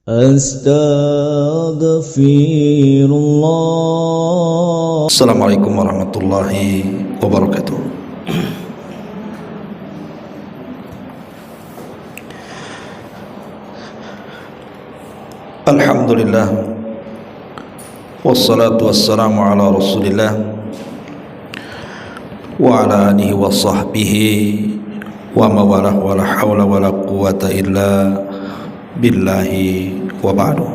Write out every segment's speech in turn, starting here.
Astaghfirullah. Assalamualaikum warahmatullahi wabarakatuh. Alhamdulillah, wassalatu wassalamu ala rasulillah wa ala alihi wa sahbihi wa mawalah wa la hawla wa la quwata illa billahi wa ba'du.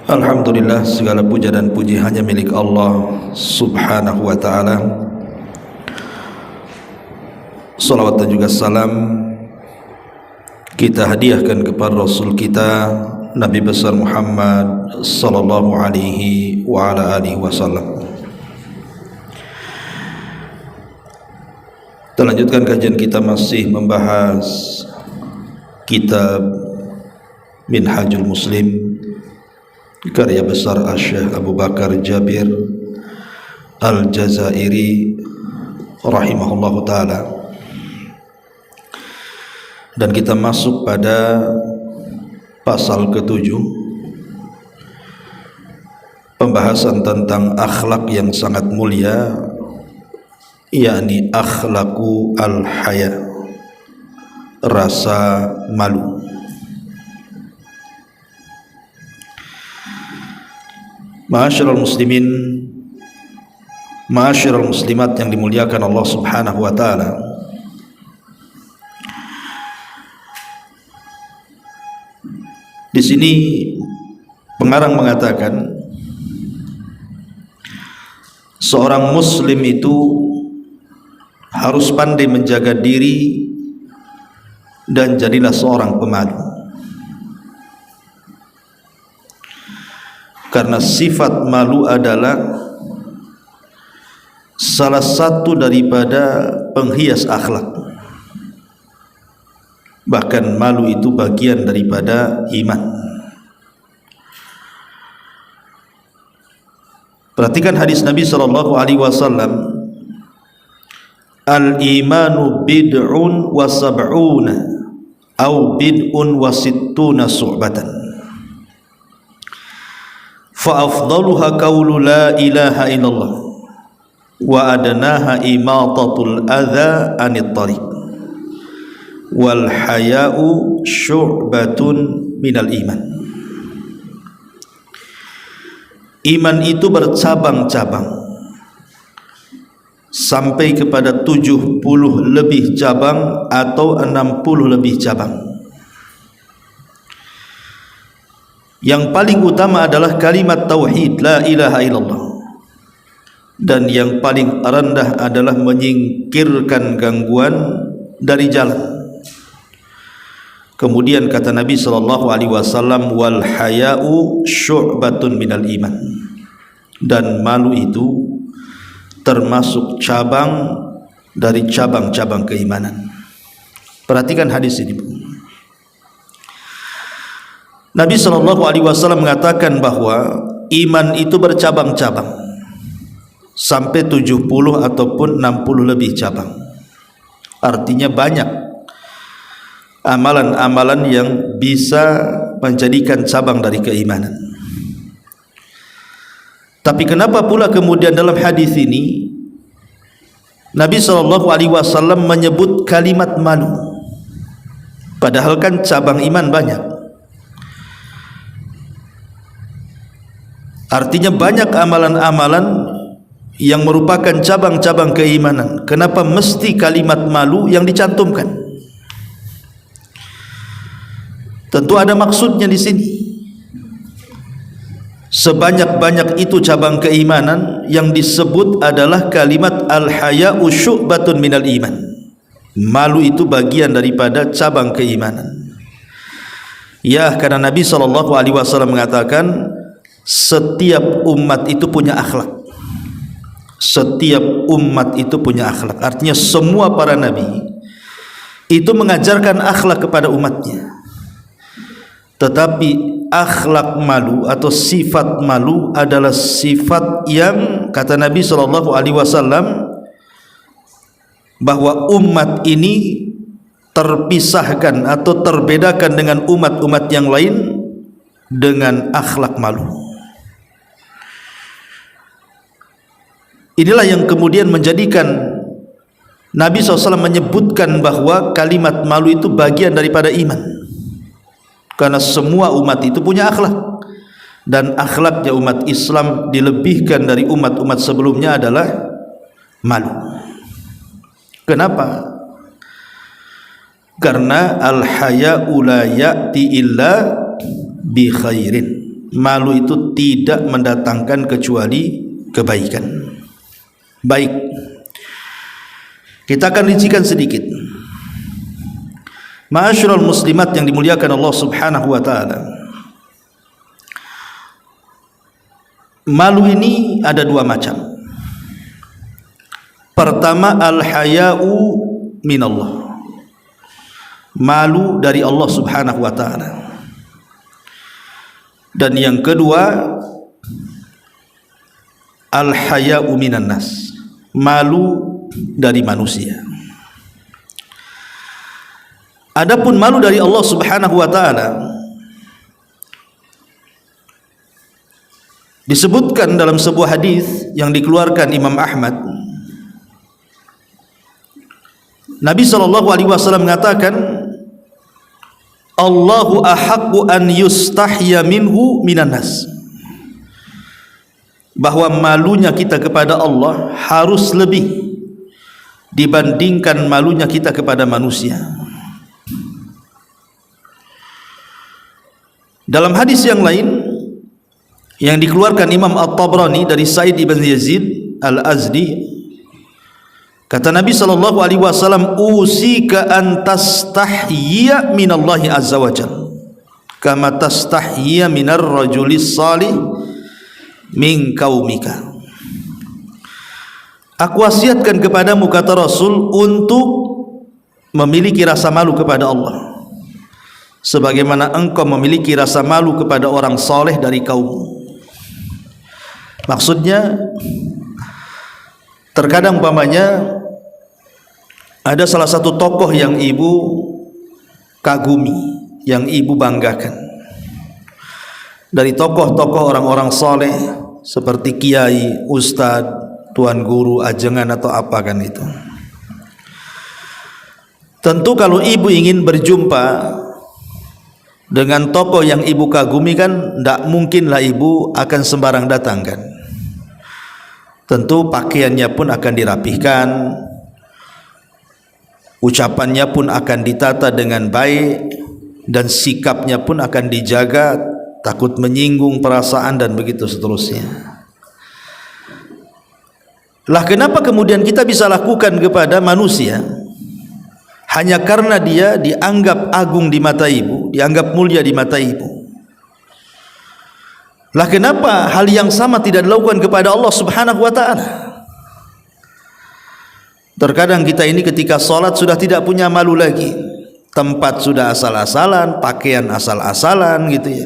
Alhamdulillah, segala puja dan puji hanya milik Allah subhanahu wa ta'ala. Salawat dan juga salam kita hadiahkan kepada Rasul kita Nabi besar Muhammad sallallahu alaihi wa ala alihi wasallam. Kita lanjutkan kajian kita, masih membahas kitab Minhajul Muslim karya besar Syekh Abu Bakar Jabir Al-Jazairi rahimahullahu ta'ala. Dan kita masuk pada pasal ke-7, pembahasan tentang akhlak yang sangat mulia, yakni akhlaku al-haya, rasa malu. Ma'asyiral muslimin, ma'asyiral muslimat yang dimuliakan Allah subhanahu wa ta'ala. Di sini pengarang mengatakan seorang muslim itu harus pandai menjaga diri dan jadilah seorang pemalu. Karena sifat malu adalah salah satu daripada penghias akhlak. Bahkan malu itu bagian daripada iman. Perhatikan hadis Nabi SAW, al-imanu bid'un wa sab'una au bid'un wa sittuna su'batan, fa afdaluha qawlu la ilaha illallah wa adnaha imatatul adha anit tariq wal haya'u syu'batun minal iman. Iman itu bercabang-cabang sampai kepada 70 lebih cabang atau 60 lebih cabang. Yang paling utama adalah kalimat tauhid la ilaha illallah, dan yang paling rendah adalah menyingkirkan gangguan dari jalan. Kemudian kata Nabi SAW, wal haya'u syu'batun minal iman, dan malu itu termasuk cabang dari cabang-cabang keimanan. Perhatikan hadis ini. Nabi SAW mengatakan bahwa iman itu bercabang-cabang sampai 70 ataupun 60 lebih cabang. Artinya banyak amalan-amalan yang bisa menjadikan cabang dari keimanan. Tapi kenapa pula kemudian dalam hadis ini Nabi SAW menyebut kalimat malu, padahal kan cabang iman banyak? Artinya banyak amalan-amalan yang merupakan cabang-cabang keimanan. Kenapa mesti kalimat malu yang dicantumkan? Tentu ada maksudnya di sini. Sebanyak-banyak itu cabang keimanan, yang disebut adalah kalimat al-haya'u syu'batun minal iman. Malu itu bagian daripada cabang keimanan. Ya, karena Nabi SAW mengatakan setiap umat itu punya akhlak. Setiap umat itu punya akhlak. Artinya semua para nabi itu mengajarkan akhlak kepada umatnya. Tetapi akhlak malu atau sifat malu adalah sifat yang kata Nabi SAW bahwa umat ini terpisahkan atau terbedakan dengan umat-umat yang lain dengan akhlak malu. Inilah yang kemudian menjadikan Nabi SAW menyebutkan bahwa kalimat malu itu bagian daripada iman, karena semua umat itu punya akhlak, dan akhlaknya umat Islam dilebihkan dari umat-umat sebelumnya adalah malu. Kenapa? Karena al-haya'u la ya'ti illa bi khairin. Malu itu tidak mendatangkan kecuali kebaikan. Baik, kita akan rincikan sedikit. Ma'asyiral muslimat yang dimuliakan Allah Subhanahu wa taala, malu ini ada dua macam. Pertama, al-haya'u minallah, malu dari Allah Subhanahu wa taala. Dan yang kedua, al-haya'u minan nas, malu dari manusia. Adapun malu dari Allah Subhanahu wa taala disebutkan dalam sebuah hadis yang dikeluarkan Imam Ahmad. Nabi SAW mengatakan, Allahu ahaqqu an yustahya minhu minan nas, bahwa malunya kita kepada Allah harus lebih dibandingkan malunya kita kepada manusia. Dalam hadis yang lain yang dikeluarkan Imam At-Tabrani dari Sa'id ibn Yazid Al-Azdi, kata Nabi SAW, usika an tastahyiya minallahi azza wa jalla kama tastahyiya minar rajulis salih min kaumika. Aku wasiatkan kepadamu, kata Rasul, untuk memiliki rasa malu kepada Allah sebagaimana engkau memiliki rasa malu kepada orang saleh dari kaummu. Maksudnya, terkadang umpamanya ada salah satu tokoh yang ibu kagumi, yang ibu banggakan, dari tokoh-tokoh orang-orang saleh seperti kiai, ustadz, tuan guru, ajengan atau apa kan itu. Tentu kalau ibu ingin berjumpa dengan tokoh yang ibu kagumi kan tidak mungkinlah ibu akan sembarang datang kan. Tentu pakaiannya pun akan dirapihkan, ucapannya pun akan ditata dengan baik, dan sikapnya pun akan dijaga, takut menyinggung perasaan dan begitu seterusnya. Lah kenapa kemudian kita bisa lakukan kepada manusia hanya karena dia dianggap agung di mata ibu, dianggap mulia di mata ibu? Lah kenapa hal yang sama tidak dilakukan kepada Allah Subhanahu wa taala? Terkadang kita ini ketika sholat sudah tidak punya malu lagi, tempat sudah asal-asalan, pakaian asal-asalan gitu ya,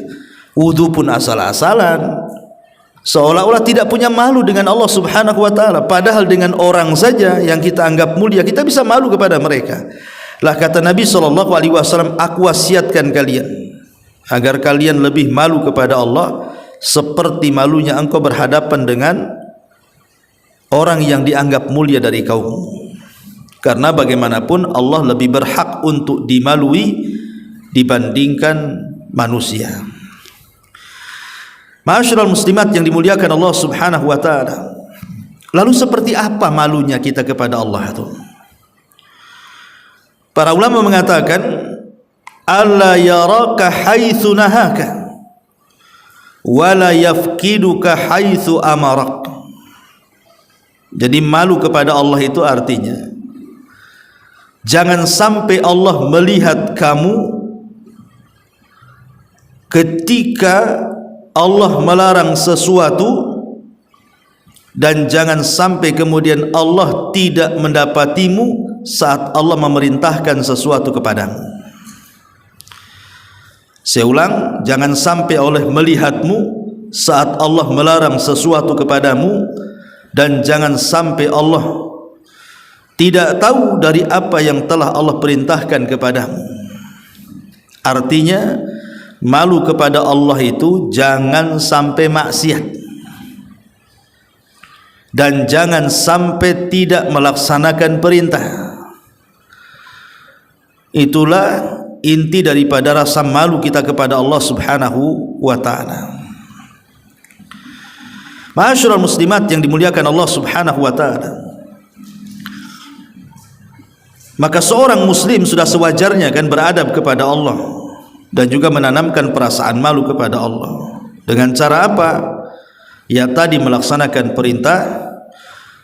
wudu pun asal-asalan, seolah-olah tidak punya malu dengan Allah Subhanahu wa taala. Padahal dengan orang saja yang kita anggap mulia kita bisa malu kepada mereka. Lah kata Nabi SAW, aku wasiatkan kalian agar kalian lebih malu kepada Allah seperti malunya engkau berhadapan dengan orang yang dianggap mulia dari kaummu. Karena bagaimanapun Allah lebih berhak untuk dimalui dibandingkan manusia. Ma'asyiral muslimat yang dimuliakan Allah Subhanahu wa taala, lalu seperti apa malunya kita kepada Allah itu? Para ulama mengatakan, alla yaraka haitsu nahaka wala yafkiduka haitsu amarak. Jadi malu kepada Allah itu artinya jangan sampai Allah melihat kamu ketika Allah melarang sesuatu, dan jangan sampai kemudian Allah tidak mendapatimu saat Allah memerintahkan sesuatu kepadamu. Saya ulang, jangan sampai Allah melihatmu saat Allah melarang sesuatu kepadamu, dan jangan sampai Allah tidak tahu dari apa yang telah Allah perintahkan kepadamu. Artinya malu kepada Allah itu jangan sampai maksiat dan jangan sampai tidak melaksanakan perintah. Itulah inti daripada rasa malu kita kepada Allah Subhanahu wa ta'ala. Ma'asyiral muslimat yang dimuliakan Allah Subhanahu wa ta'ala, maka seorang muslim sudah sewajarnya kan beradab kepada Allah dan juga menanamkan perasaan malu kepada Allah. Dengan cara apa? Ya tadi, melaksanakan perintah,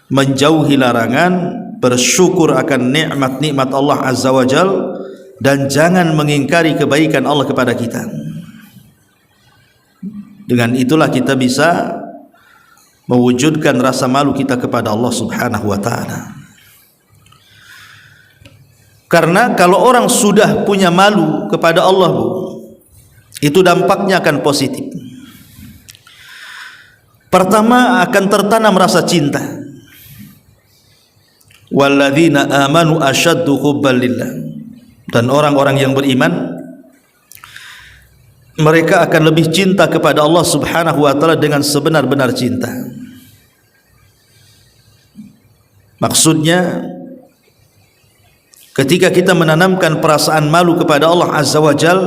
menjauhi larangan, bersyukur akan nikmat-nikmat Allah Azza wa Jal, dan jangan mengingkari kebaikan Allah kepada kita. Dengan itulah kita bisa mewujudkan rasa malu kita kepada Allah Subhanahu wa ta'ala. Karena kalau orang sudah punya malu kepada Allah, itu dampaknya akan positif. Pertama, akan tertanam rasa cinta. Walladzina amanu asyaddu hubban lillah. Dan orang-orang yang beriman, mereka akan lebih cinta kepada Allah Subhanahu wa ta'ala dengan sebenar-benar cinta. Maksudnya, ketika kita menanamkan perasaan malu kepada Allah Azza wa Jal,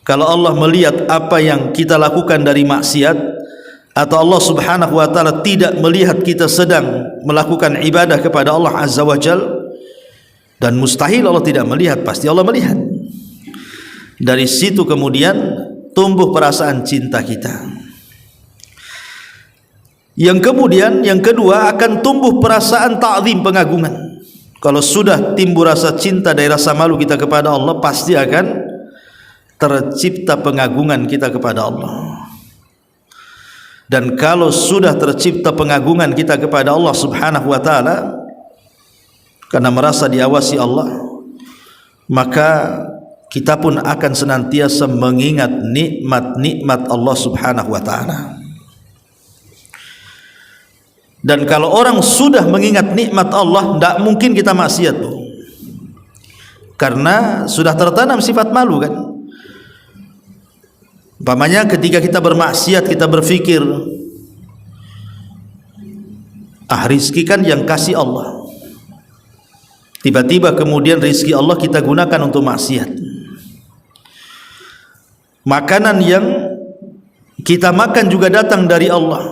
kalau Allah melihat apa yang kita lakukan dari maksiat, atau Allah Subhanahu wa ta'ala tidak melihat kita sedang melakukan ibadah kepada Allah Azza wa Jal, dan mustahil Allah tidak melihat, pasti Allah melihat. Dari situ kemudian tumbuh perasaan cinta kita. Yang kemudian, yang kedua, akan tumbuh perasaan ta'zim, pengagungan. Kalau sudah timbul rasa cinta dari rasa malu kita kepada Allah, pasti akan tercipta pengagungan kita kepada Allah. Dan kalau sudah tercipta pengagungan kita kepada Allah Subhanahu wa ta'ala, karena merasa diawasi Allah, maka kita pun akan senantiasa mengingat nikmat-nikmat Allah Subhanahu wa ta'ala. Dan kalau orang sudah mengingat nikmat Allah, tidak mungkin kita maksiat, karena sudah tertanam sifat malu kan. Umpamanya ketika kita bermaksiat, kita berfikir, rizki kan yang kasih Allah. Tiba-tiba kemudian rizki Allah kita gunakan untuk maksiat. Makanan yang kita makan juga datang dari Allah,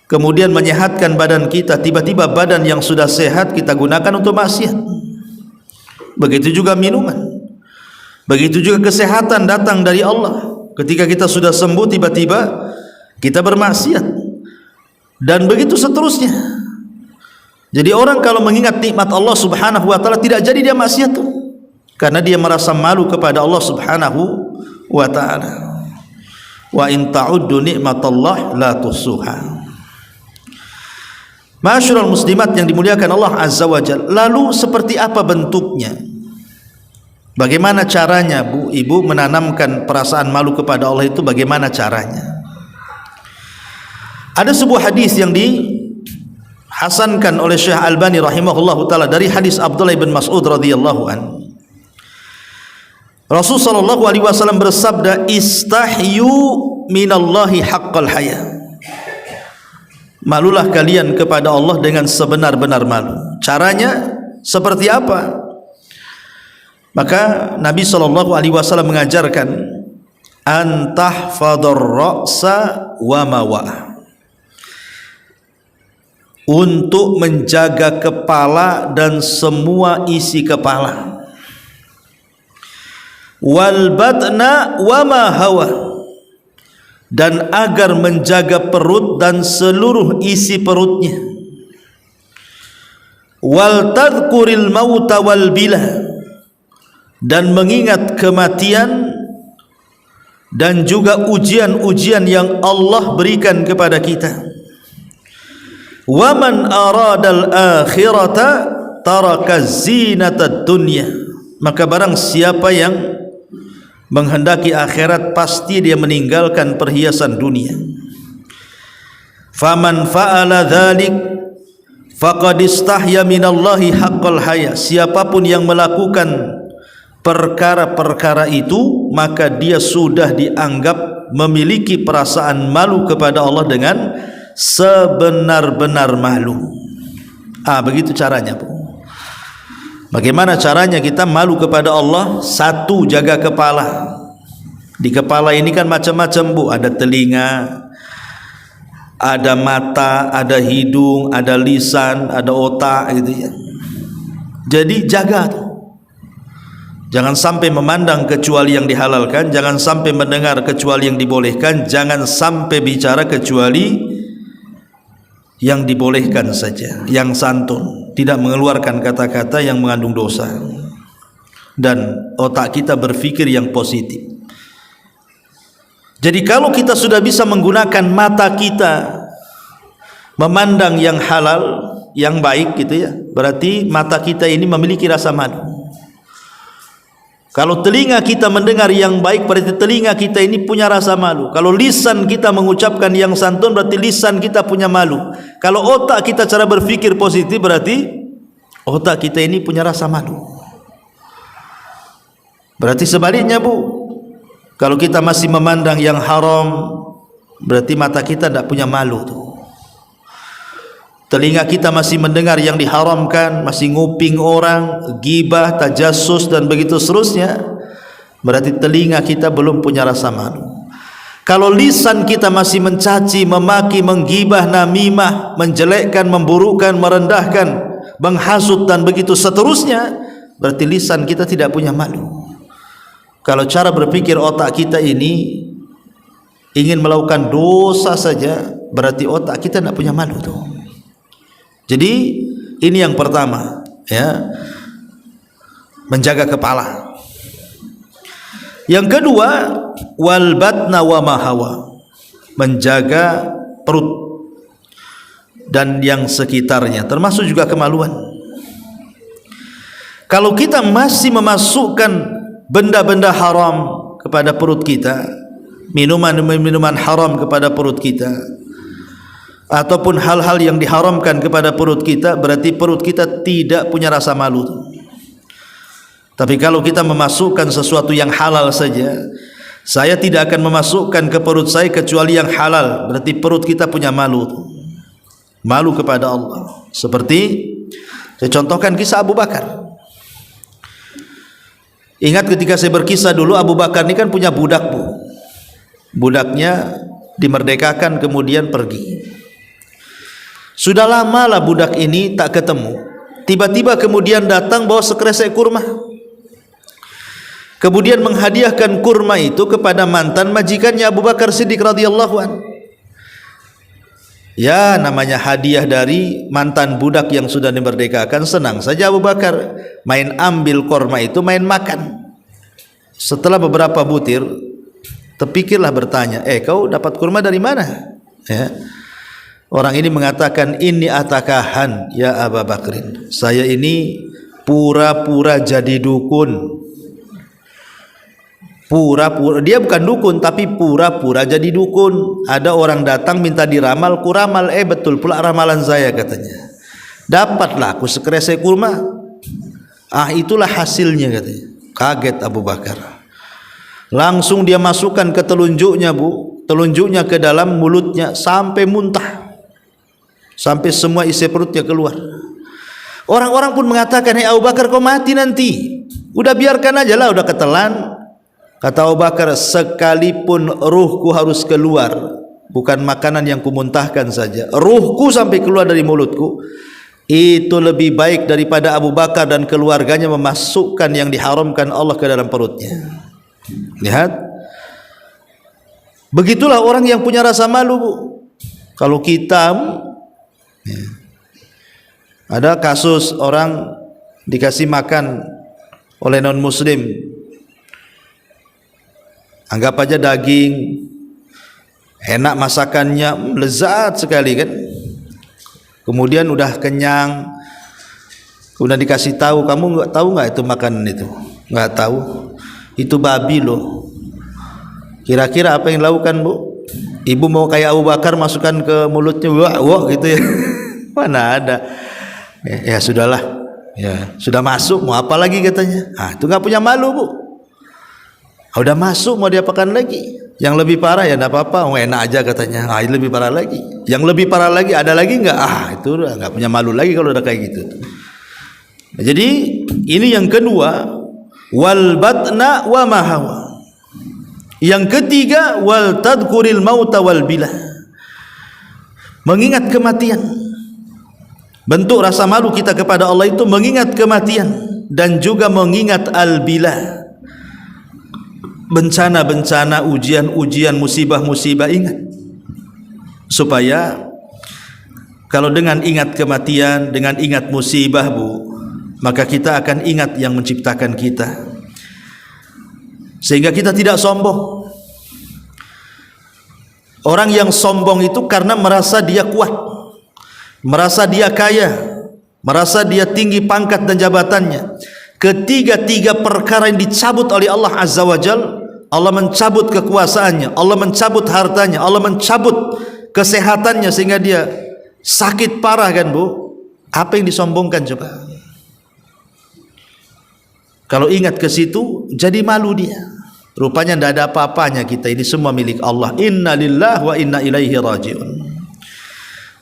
kemudian menyehatkan badan kita. Tiba-tiba badan yang sudah sehat kita gunakan untuk maksiat. Begitu juga minuman, begitu juga kesehatan datang dari Allah. Ketika kita sudah sembuh, tiba-tiba kita bermaksiat, dan begitu seterusnya. Jadi orang kalau mengingat nikmat Allah Subhanahu wa ta'ala, tidak jadi dia maksiat tuh, karena dia merasa malu kepada Allah Subhanahu wa ta'ala. Wa in ta'uddu nikmatallah la tuhsuha. Ma'asyiral muslimat yang dimuliakan Allah Azza wa Jalla, lalu seperti apa bentuknya? Bagaimana caranya Bu, Ibu menanamkan perasaan malu kepada Allah itu, bagaimana caranya? Ada sebuah hadis yang dihasankan oleh Syekh Albani rahimahullahu taala dari hadis Abdullah bin Mas'ud radhiyallahu anhu. Rasul sallallahu alaihi wasallam bersabda, "Istahyu minallahi haqqal haya." Malulah kalian kepada Allah dengan sebenar-benar malu. Caranya seperti apa? Maka Nabi sallallahu alaihi wasallam mengajarkan, "Antahfadhar ra'sa wa mawa'ah." Untuk menjaga kepala dan semua isi kepala. Wal batna wa ma hawa, dan agar menjaga perut dan seluruh isi perutnya. Wal tadhkuril mauta wal bila, dan mengingat kematian dan juga ujian-ujian yang Allah berikan kepada kita. Wa man aradal akhirata taraka zinatad dunya, maka barang siapa yang menghendaki akhirat, pasti dia meninggalkan perhiasan dunia. Faman fa'ala dzalik faqad istahya minallahi haqqal haya, siapapun yang melakukan perkara-perkara itu maka dia sudah dianggap memiliki perasaan malu kepada Allah dengan sebenar-benar malu. Begitu caranya, Bu. Bagaimana caranya kita malu kepada Allah? Satu, jaga kepala. Di kepala ini kan macam-macam, Bu. Ada telinga, ada mata, ada hidung, ada lisan, ada otak gitu ya. Jadi jaga tuh. Jangan sampai memandang kecuali yang dihalalkan, jangan sampai mendengar kecuali yang dibolehkan, jangan sampai bicara kecuali yang dibolehkan saja, yang santun, tidak mengeluarkan kata-kata yang mengandung dosa. Dan otak kita berpikir yang positif. Jadi kalau kita sudah bisa menggunakan mata kita memandang yang halal, yang baik gitu ya, berarti mata kita ini memiliki rasa malu. Kalau telinga kita mendengar yang baik, berarti telinga kita ini punya rasa malu. Kalau lisan kita mengucapkan yang santun, berarti lisan kita punya malu. Kalau otak kita cara berpikir positif, berarti otak kita ini punya rasa malu. Berarti sebaliknya, Bu, kalau kita masih memandang yang haram, berarti mata kita tidak punya malu tuh. Telinga kita masih mendengar yang diharamkan, masih nguping orang, gibah, tajassus dan begitu seterusnya, berarti telinga kita belum punya rasa malu. Kalau lisan kita masih mencaci, memaki, menggibah, namimah, menjelekkan, memburukkan, merendahkan, menghasut dan begitu seterusnya, berarti lisan kita tidak punya malu. Kalau cara berpikir otak kita ini ingin melakukan dosa saja, berarti otak kita tidak punya malu tuh. Jadi ini yang pertama, ya, menjaga kepala. Yang kedua, wal batna wa mahawa, menjaga perut dan yang sekitarnya, termasuk juga kemaluan. Kalau kita masih memasukkan benda-benda haram kepada perut kita, minuman-minuman haram kepada perut kita, ataupun hal-hal yang diharamkan kepada perut kita, berarti perut kita tidak punya rasa malu. Tapi kalau kita memasukkan sesuatu yang halal saja, saya tidak akan memasukkan ke perut saya kecuali yang halal, berarti perut kita punya malu. Malu kepada Allah. Seperti saya contohkan kisah Abu Bakar. Ingat ketika saya berkisah dulu, Abu Bakar ini kan punya budak, Bu. Budaknya dimerdekakan kemudian pergi. Sudah lama lah budak ini tak ketemu. Tiba-tiba kemudian datang bawa sekresek kurma. Kemudian menghadiahkan kurma itu kepada mantan majikannya Abu Bakar Siddiq radhiyallahu an. Ya, namanya hadiah dari mantan budak yang sudah dimerdekakan, senang saja Abu Bakar. Main ambil kurma itu, main makan. Setelah beberapa butir, terpikirlah bertanya, kau dapat kurma dari mana? Ya. Orang ini mengatakan, ini atakahan ya Abu Bakrin, saya ini pura-pura jadi dukun. Pura-pura, dia bukan dukun tapi pura-pura jadi dukun. Ada orang datang minta diramal, kuramal, betul pula ramalan saya katanya. Dapatlah aku sekresek kurma. Itulah hasilnya katanya. Kaget Abu Bakar. Langsung dia masukkan ke telunjuknya, Bu. Telunjuknya ke dalam mulutnya sampai muntah. Sampai semua isi perutnya keluar. Orang-orang pun mengatakan, Abu Bakar kau mati nanti. Udah biarkan aja lah, udah ketelan. Kata Abu Bakar, sekalipun ruhku harus keluar, bukan makanan yang kumuntahkan saja, ruhku sampai keluar dari mulutku, itu lebih baik daripada Abu Bakar dan keluarganya memasukkan yang diharamkan Allah ke dalam perutnya. Lihat, begitulah orang yang punya rasa malu, Bu. Kalau kita ada kasus orang dikasih makan oleh non muslim, anggap aja daging, enak masakannya, lezat sekali kan. Kemudian udah kenyang, udah dikasih tahu, kamu nggak tahu nggak itu makanan itu? Nggak tahu, itu babi loh. Kira-kira apa yang dilakukan, Bu? Ibu mau kayak Abu Bakar masukkan ke mulutnya, wah gitu ya? Mana ada. Ya sudahlah, ya sudah masuk, mau apa lagi katanya. Itu nggak punya malu bu. Udah masuk mau diapakan lagi? Yang lebih parah ya enggak apa-apa, enak aja katanya. Lebih parah lagi. Yang lebih parah lagi ada lagi enggak? Itu udah enggak punya malu lagi kalau udah kayak gitu. Jadi ini yang kedua, wal batna wa ma hawa. Yang ketiga, wal tadhkuril mauta wal bila. Mengingat kematian. Bentuk rasa malu kita kepada Allah itu mengingat kematian dan juga mengingat al-bila. Bencana-bencana, ujian-ujian, musibah-musibah, ingat. Supaya kalau dengan ingat kematian, dengan ingat musibah bu, maka kita akan ingat yang menciptakan kita, sehingga kita tidak sombong. Orang yang sombong itu karena merasa dia kuat, merasa dia kaya, merasa dia tinggi pangkat dan jabatannya. Ketiga-tiga perkara yang dicabut oleh Allah Azza wa Jalla. Allah mencabut kekuasaannya, Allah mencabut hartanya, Allah mencabut kesehatannya sehingga dia sakit parah kan bu. Apa yang disombongkan coba? Kalau ingat ke situ jadi malu dia. Rupanya tidak ada apa-apanya kita, ini semua milik Allah. Inna lillahi wa inna ilaihi raji'un.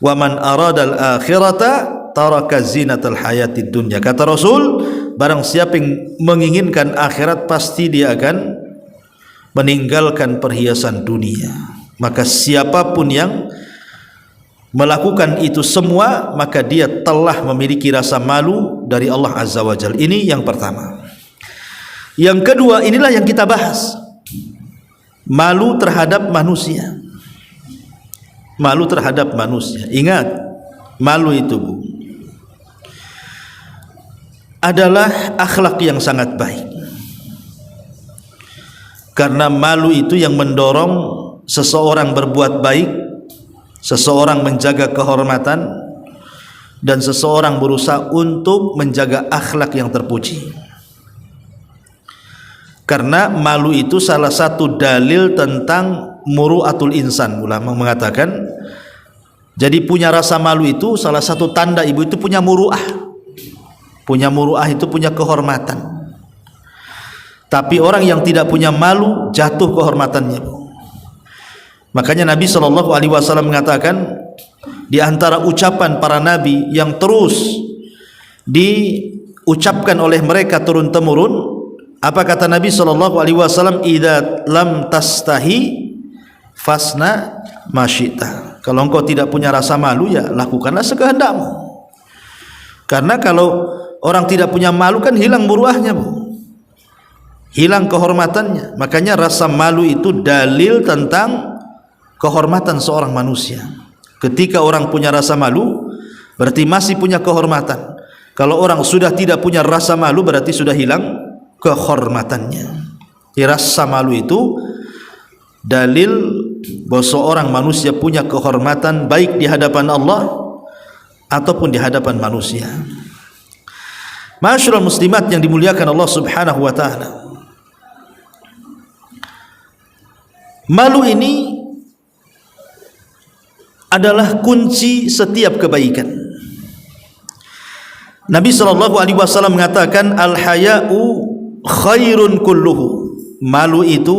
Wa man aradal akhirata taraka zinatal hayatid dunya. Kata Rasul, barang siapa yang menginginkan akhirat pasti dia akan meninggalkan perhiasan dunia. Maka siapapun yang melakukan itu semua, maka dia telah memiliki rasa malu dari Allah Azza wa Jalla. Ini yang pertama. Yang kedua, inilah yang kita bahas, malu terhadap manusia. Malu terhadap manusia. Ingat, malu itu bu, adalah akhlak yang sangat baik. Karena malu itu yang mendorong seseorang berbuat baik, seseorang menjaga kehormatan, dan seseorang berusaha untuk menjaga akhlak yang terpuji. Karena malu itu salah satu dalil tentang muru'atul insan. Ulama mengatakan, jadi punya rasa malu itu salah satu tanda ibu itu punya muru'ah. Punya muru'ah itu punya kehormatan. Tapi orang yang tidak punya malu jatuh kehormatannya. Makanya Nabi SAW mengatakan, di antara ucapan para nabi yang terus diucapkan oleh mereka turun temurun, apa kata Nabi SAW? Idza lam tastahi fasna masyita. Kalau engkau tidak punya rasa malu, ya lakukanlah sekehendakmu. Karena kalau orang tidak punya malu kan hilang muruahnya bu, hilang kehormatannya. Makanya rasa malu itu dalil tentang kehormatan seorang manusia. Ketika orang punya rasa malu, berarti masih punya kehormatan. Kalau orang sudah tidak punya rasa malu, berarti sudah hilang kehormatannya. Rasa malu itu dalil bahwa seorang manusia punya kehormatan baik di hadapan Allah ataupun di hadapan manusia. Ma'asyiral muslimat yang dimuliakan Allah Subhanahu wa taala, malu ini adalah kunci setiap kebaikan. Nabi SAW mengatakan, al-haya'u khairun kulluhu. Malu itu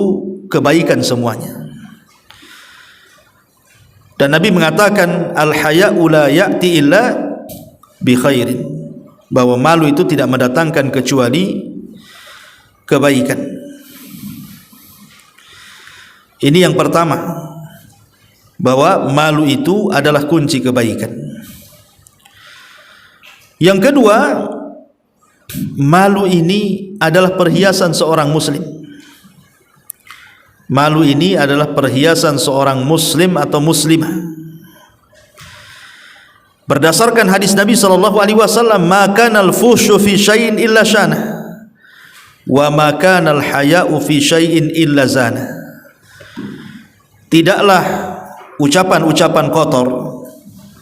kebaikan semuanya. Dan Nabi mengatakan, al-haya'u la ya'ti illa bi khairin. Bahwa malu itu tidak mendatangkan kecuali kebaikan. Ini yang pertama, bahwa malu itu adalah kunci kebaikan. Yang kedua, malu ini adalah perhiasan seorang muslim. Malu ini adalah perhiasan seorang muslim atau muslimah. Berdasarkan hadis Nabi SAW, ma kana al-fuhsyu fi syai'in illa syana, wa ma kana al-haya'u fi syai'in illa zana. Tidaklah ucapan-ucapan kotor,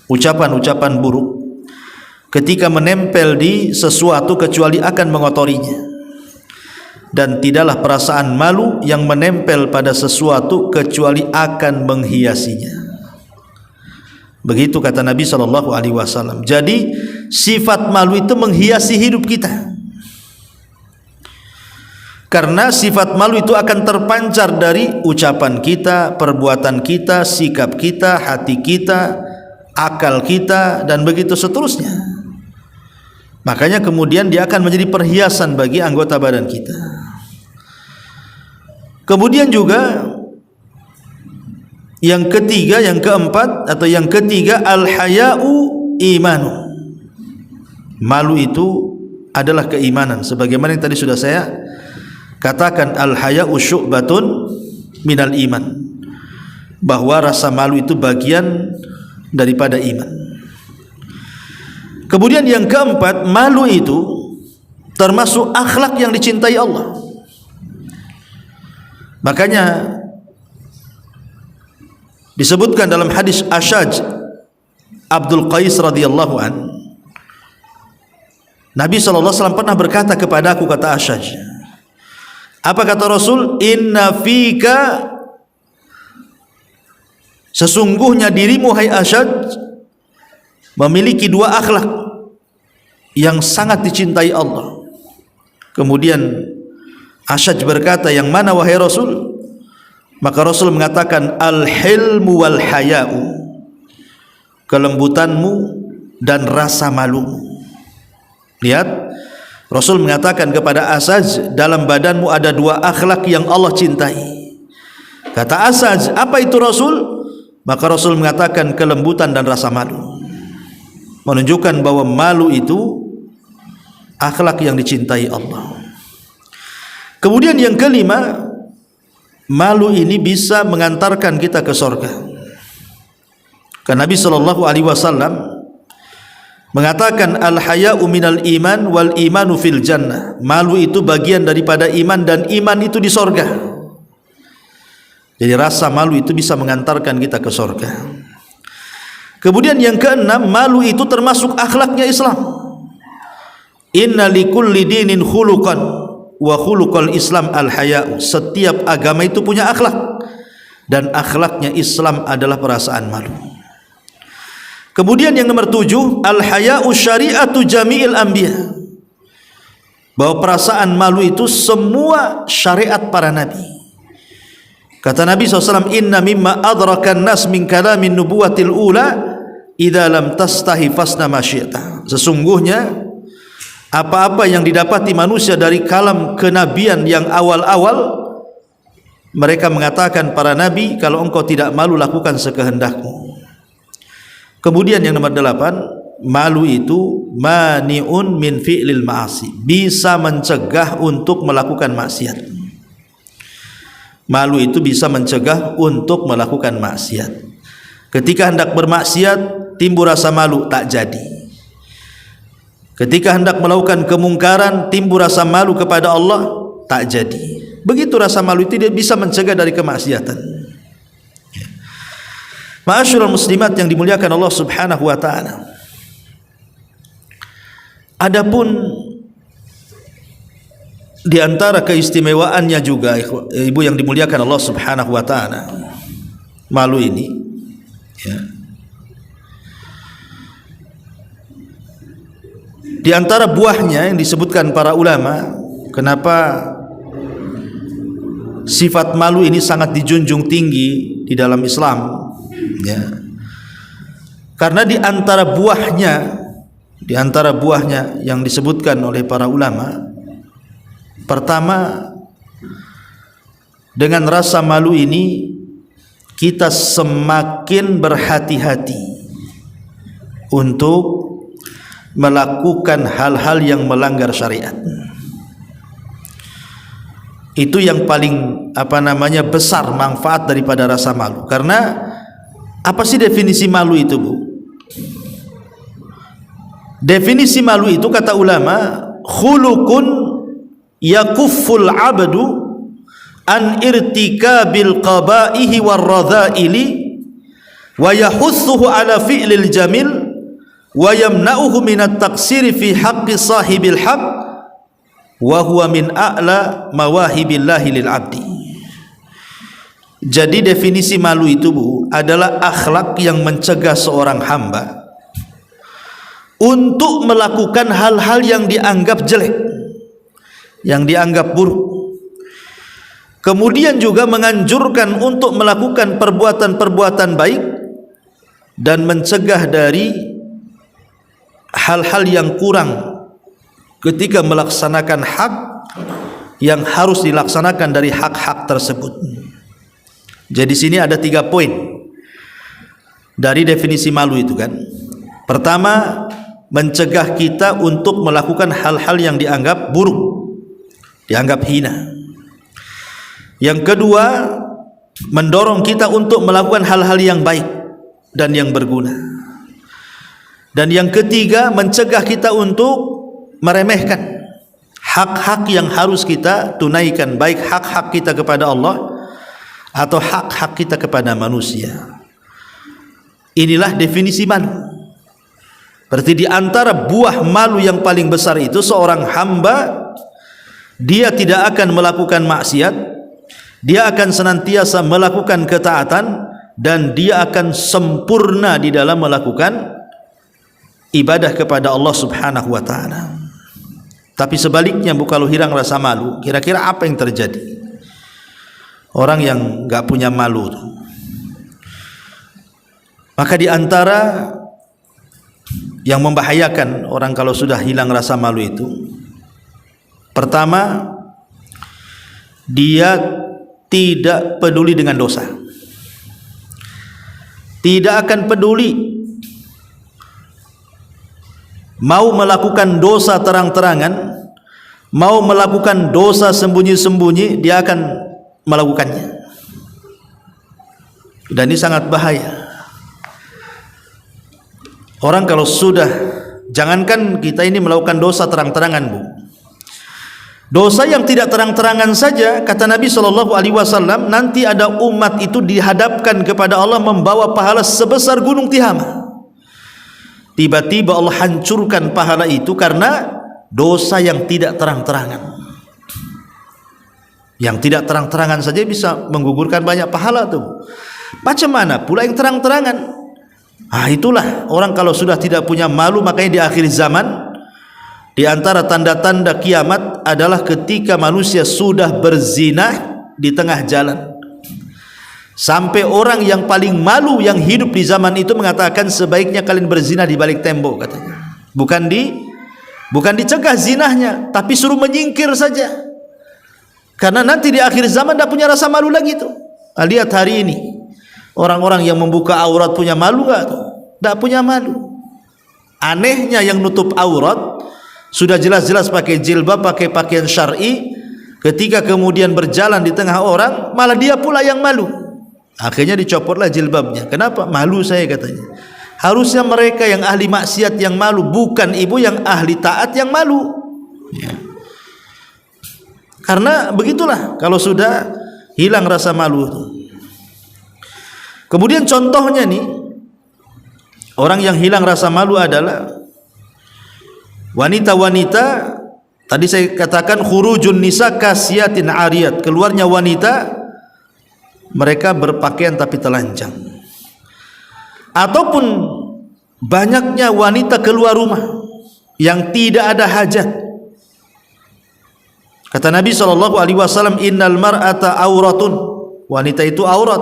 ucapan-ucapan buruk ketika menempel di sesuatu kecuali akan mengotorinya, dan tidaklah perasaan malu yang menempel pada sesuatu kecuali akan menghiasinya. Begitu kata Nabi SAW. Jadi sifat malu itu menghiasi hidup kita, karena sifat malu itu akan terpancar dari ucapan kita, perbuatan kita, sikap kita, hati kita, akal kita, dan begitu seterusnya. Makanya kemudian dia akan menjadi perhiasan bagi anggota badan kita. Kemudian juga yang ketiga, yang keempat atau yang ketiga, al-haya'u imanu. Malu itu adalah keimanan, sebagaimana yang tadi sudah saya katakan, al-haya'u syu'batun minal iman, bahwa rasa malu itu bagian daripada iman. Kemudian yang keempat, malu itu termasuk akhlak yang dicintai Allah. Makanya disebutkan dalam hadis Ashaj Abdul Qais radhiyallahu an, Nabi SAW pernah berkata kepada aku, kata Ashaj, apa kata Rasul? Inna fika, sesungguhnya dirimu hai Ashaj memiliki dua akhlak yang sangat dicintai Allah. Kemudian Ashaj berkata, yang mana wahai Rasul? Maka Rasul mengatakan, al-hilmu wal haya'u, kelembutanmu dan rasa malumu. Lihat, Rasul mengatakan kepada Ashaj, dalam badanmu ada dua akhlak yang Allah cintai. Kata Ashaj, apa itu Rasul? Maka Rasul mengatakan kelembutan dan rasa malu, menunjukkan bahwa malu itu akhlak yang dicintai Allah. Kemudian yang kelima, malu ini bisa mengantarkan kita ke surga. Karena Nabi SAW mengatakan, al-haya'u minal iman wal imanu fil jannah. Malu itu bagian daripada iman dan iman itu di surga. Jadi rasa malu itu bisa mengantarkan kita ke surga. Kemudian yang keenam, malu itu termasuk akhlaknya Islam. Inna likulli dinin khuluqan wa khuluqal Islam al-haya'u. Setiap agama itu punya akhlak, dan akhlaknya Islam adalah perasaan malu. Kemudian yang nomor 7, al-haya'u syari'atu jami'il anbiya, bahwa perasaan malu itu semua syariat para nabi. Kata Nabi SAW, inna mimma adrakan nas min kalamin nubuwatil ula idza lam tastahi fasna ma syi'ta. Sesungguhnya apa-apa yang didapati manusia dari kalam kenabian yang awal-awal, mereka mengatakan para nabi, kalau engkau tidak malu lakukan sekehendakmu. Kemudian yang nomor 8, malu itu mani'un min fi'lil ma'asi, bisa mencegah untuk melakukan maksiat. Malu itu bisa mencegah untuk melakukan maksiat. Ketika hendak bermaksiat timbul rasa malu, tak jadi. Ketika hendak melakukan kemungkaran timbul rasa malu kepada Allah, tak jadi. Begitu rasa malu itu dia bisa mencegah dari kemaksiatan. Ma'asyiral muslimat yang dimuliakan Allah Subhanahu wa taala. Adapun di antara keistimewaannya juga, ibu yang dimuliakan Allah Subhanahu wa taala, malu ini ya, di antara buahnya yang disebutkan para ulama, kenapa sifat malu ini sangat dijunjung tinggi di dalam Islam ya. Karena di antara buahnya yang disebutkan oleh para ulama, pertama, dengan rasa malu ini kita semakin berhati-hati untuk melakukan hal-hal yang melanggar syariat. Itu yang paling besar manfaat daripada rasa malu. Karena apa sih definisi malu itu, Bu? Definisi malu itu kata ulama, khuluqun yakufful abdu an irtikabil qaba'ihi warradha'ili wa yahuthuhu ala fi'lil jamil wa yamna'uhu minat taqsiri fi haqqi sahibil haqq wa huwa min a'la mawahibillahi lil abdi. Jadi definisi malu itu, Bu, adalah akhlak yang mencegah seorang hamba untuk melakukan hal-hal yang dianggap jelek, yang dianggap buruk. Kemudian juga menganjurkan untuk melakukan perbuatan-perbuatan baik dan mencegah dari hal-hal yang kurang ketika melaksanakan hak yang harus dilaksanakan dari hak-hak tersebut. Jadi sini ada 3 poin dari definisi malu itu kan. Pertama, mencegah kita untuk melakukan hal-hal yang dianggap buruk, dianggap hina. Yang kedua, mendorong kita untuk melakukan hal-hal yang baik dan yang berguna. Dan yang ketiga, mencegah kita untuk meremehkan hak-hak yang harus kita tunaikan, baik hak-hak kita kepada Allah atau hak-hak kita kepada manusia. Inilah definisi malu. Berarti di antara buah malu yang paling besar itu, seorang hamba dia tidak akan melakukan maksiat, dia akan senantiasa melakukan ketaatan, dan dia akan sempurna di dalam melakukan ibadah kepada Allah Subhanahu wa ta'ala. Tapi sebaliknya, Bu, kalau hilang rasa malu, kira-kira apa yang terjadi? Orang yang enggak punya malu tuh, maka di antara yang membahayakan orang kalau sudah hilang rasa malu itu, pertama, dia tidak peduli dengan dosa, tidak akan peduli, mau melakukan dosa terang-terangan, mau melakukan dosa sembunyi-sembunyi, dia akan melakukannya. Dan ini sangat bahaya. Orang kalau sudah, jangankan kita ini melakukan dosa terang-terangan, Bu, dosa yang tidak terang-terangan saja, kata Nabi SAW, nanti ada umat itu dihadapkan kepada Allah membawa pahala sebesar gunung Tihama. Tiba-tiba Allah hancurkan pahala itu karena dosa yang tidak terang-terangan. Yang tidak terang-terangan saja bisa menggugurkan banyak pahala tuh. Macam mana pula yang terang-terangan? Itulah orang kalau sudah tidak punya malu. Makanya di akhir zaman, di antara tanda-tanda kiamat adalah ketika manusia sudah berzina di tengah jalan. Sampai orang yang paling malu yang hidup di zaman itu mengatakan sebaiknya kalian berzina di balik tembok, katanya. Bukan dicegah zinahnya, tapi suruh menyingkir saja. Karena nanti di akhir zaman tidak punya rasa malu lagi tuh. Lihat hari ini, orang-orang yang membuka aurat punya malu enggak tuh? Tidak punya malu. Anehnya yang nutup aurat sudah jelas-jelas pakai jilbab, pakai pakaian syar'i, ketika kemudian berjalan di tengah orang, malah dia pula yang malu. Akhirnya dicopotlah jilbabnya. Kenapa? Malu saya, katanya. Harusnya mereka yang ahli maksiat yang malu, bukan ibu yang ahli taat yang malu. Ya. Karena begitulah kalau sudah hilang rasa malu itu. Kemudian contohnya nih, orang yang hilang rasa malu adalah wanita-wanita. Tadi saya katakan khurujun nisa kasiatin ariyat, keluarnya wanita mereka berpakaian tapi telanjang. Ataupun banyaknya wanita keluar rumah yang tidak ada hajat. Kata Nabi SAW, innal mar'ata auratun, wanita itu aurat.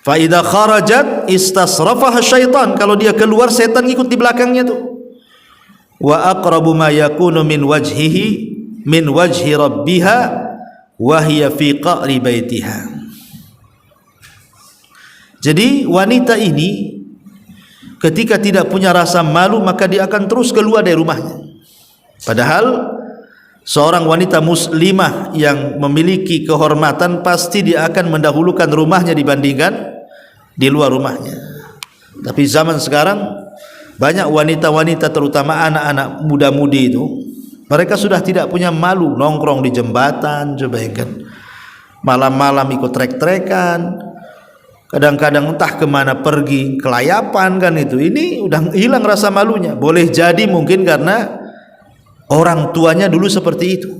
Fa idza kharajat istasrafaha syaitan, kalau dia keluar setan ikut di belakangnya tuh. Wa aqrabu ma yakunu min wajhi rabbiha wa hiya fi qa'ri baitiha. Jadi wanita ini ketika tidak punya rasa malu, maka dia akan terus keluar dari rumahnya. Padahal seorang wanita muslimah yang memiliki kehormatan pasti dia akan mendahulukan rumahnya dibandingkan di luar rumahnya. Tapi zaman sekarang banyak wanita-wanita, terutama anak-anak muda-mudi itu, mereka sudah tidak punya malu, nongkrong di jembatan, coba kan, malam-malam ikut trek-trekan, kadang-kadang entah kemana pergi, kelayapan kan itu. Ini udah hilang rasa malunya. Boleh jadi mungkin karena orang tuanya dulu seperti itu,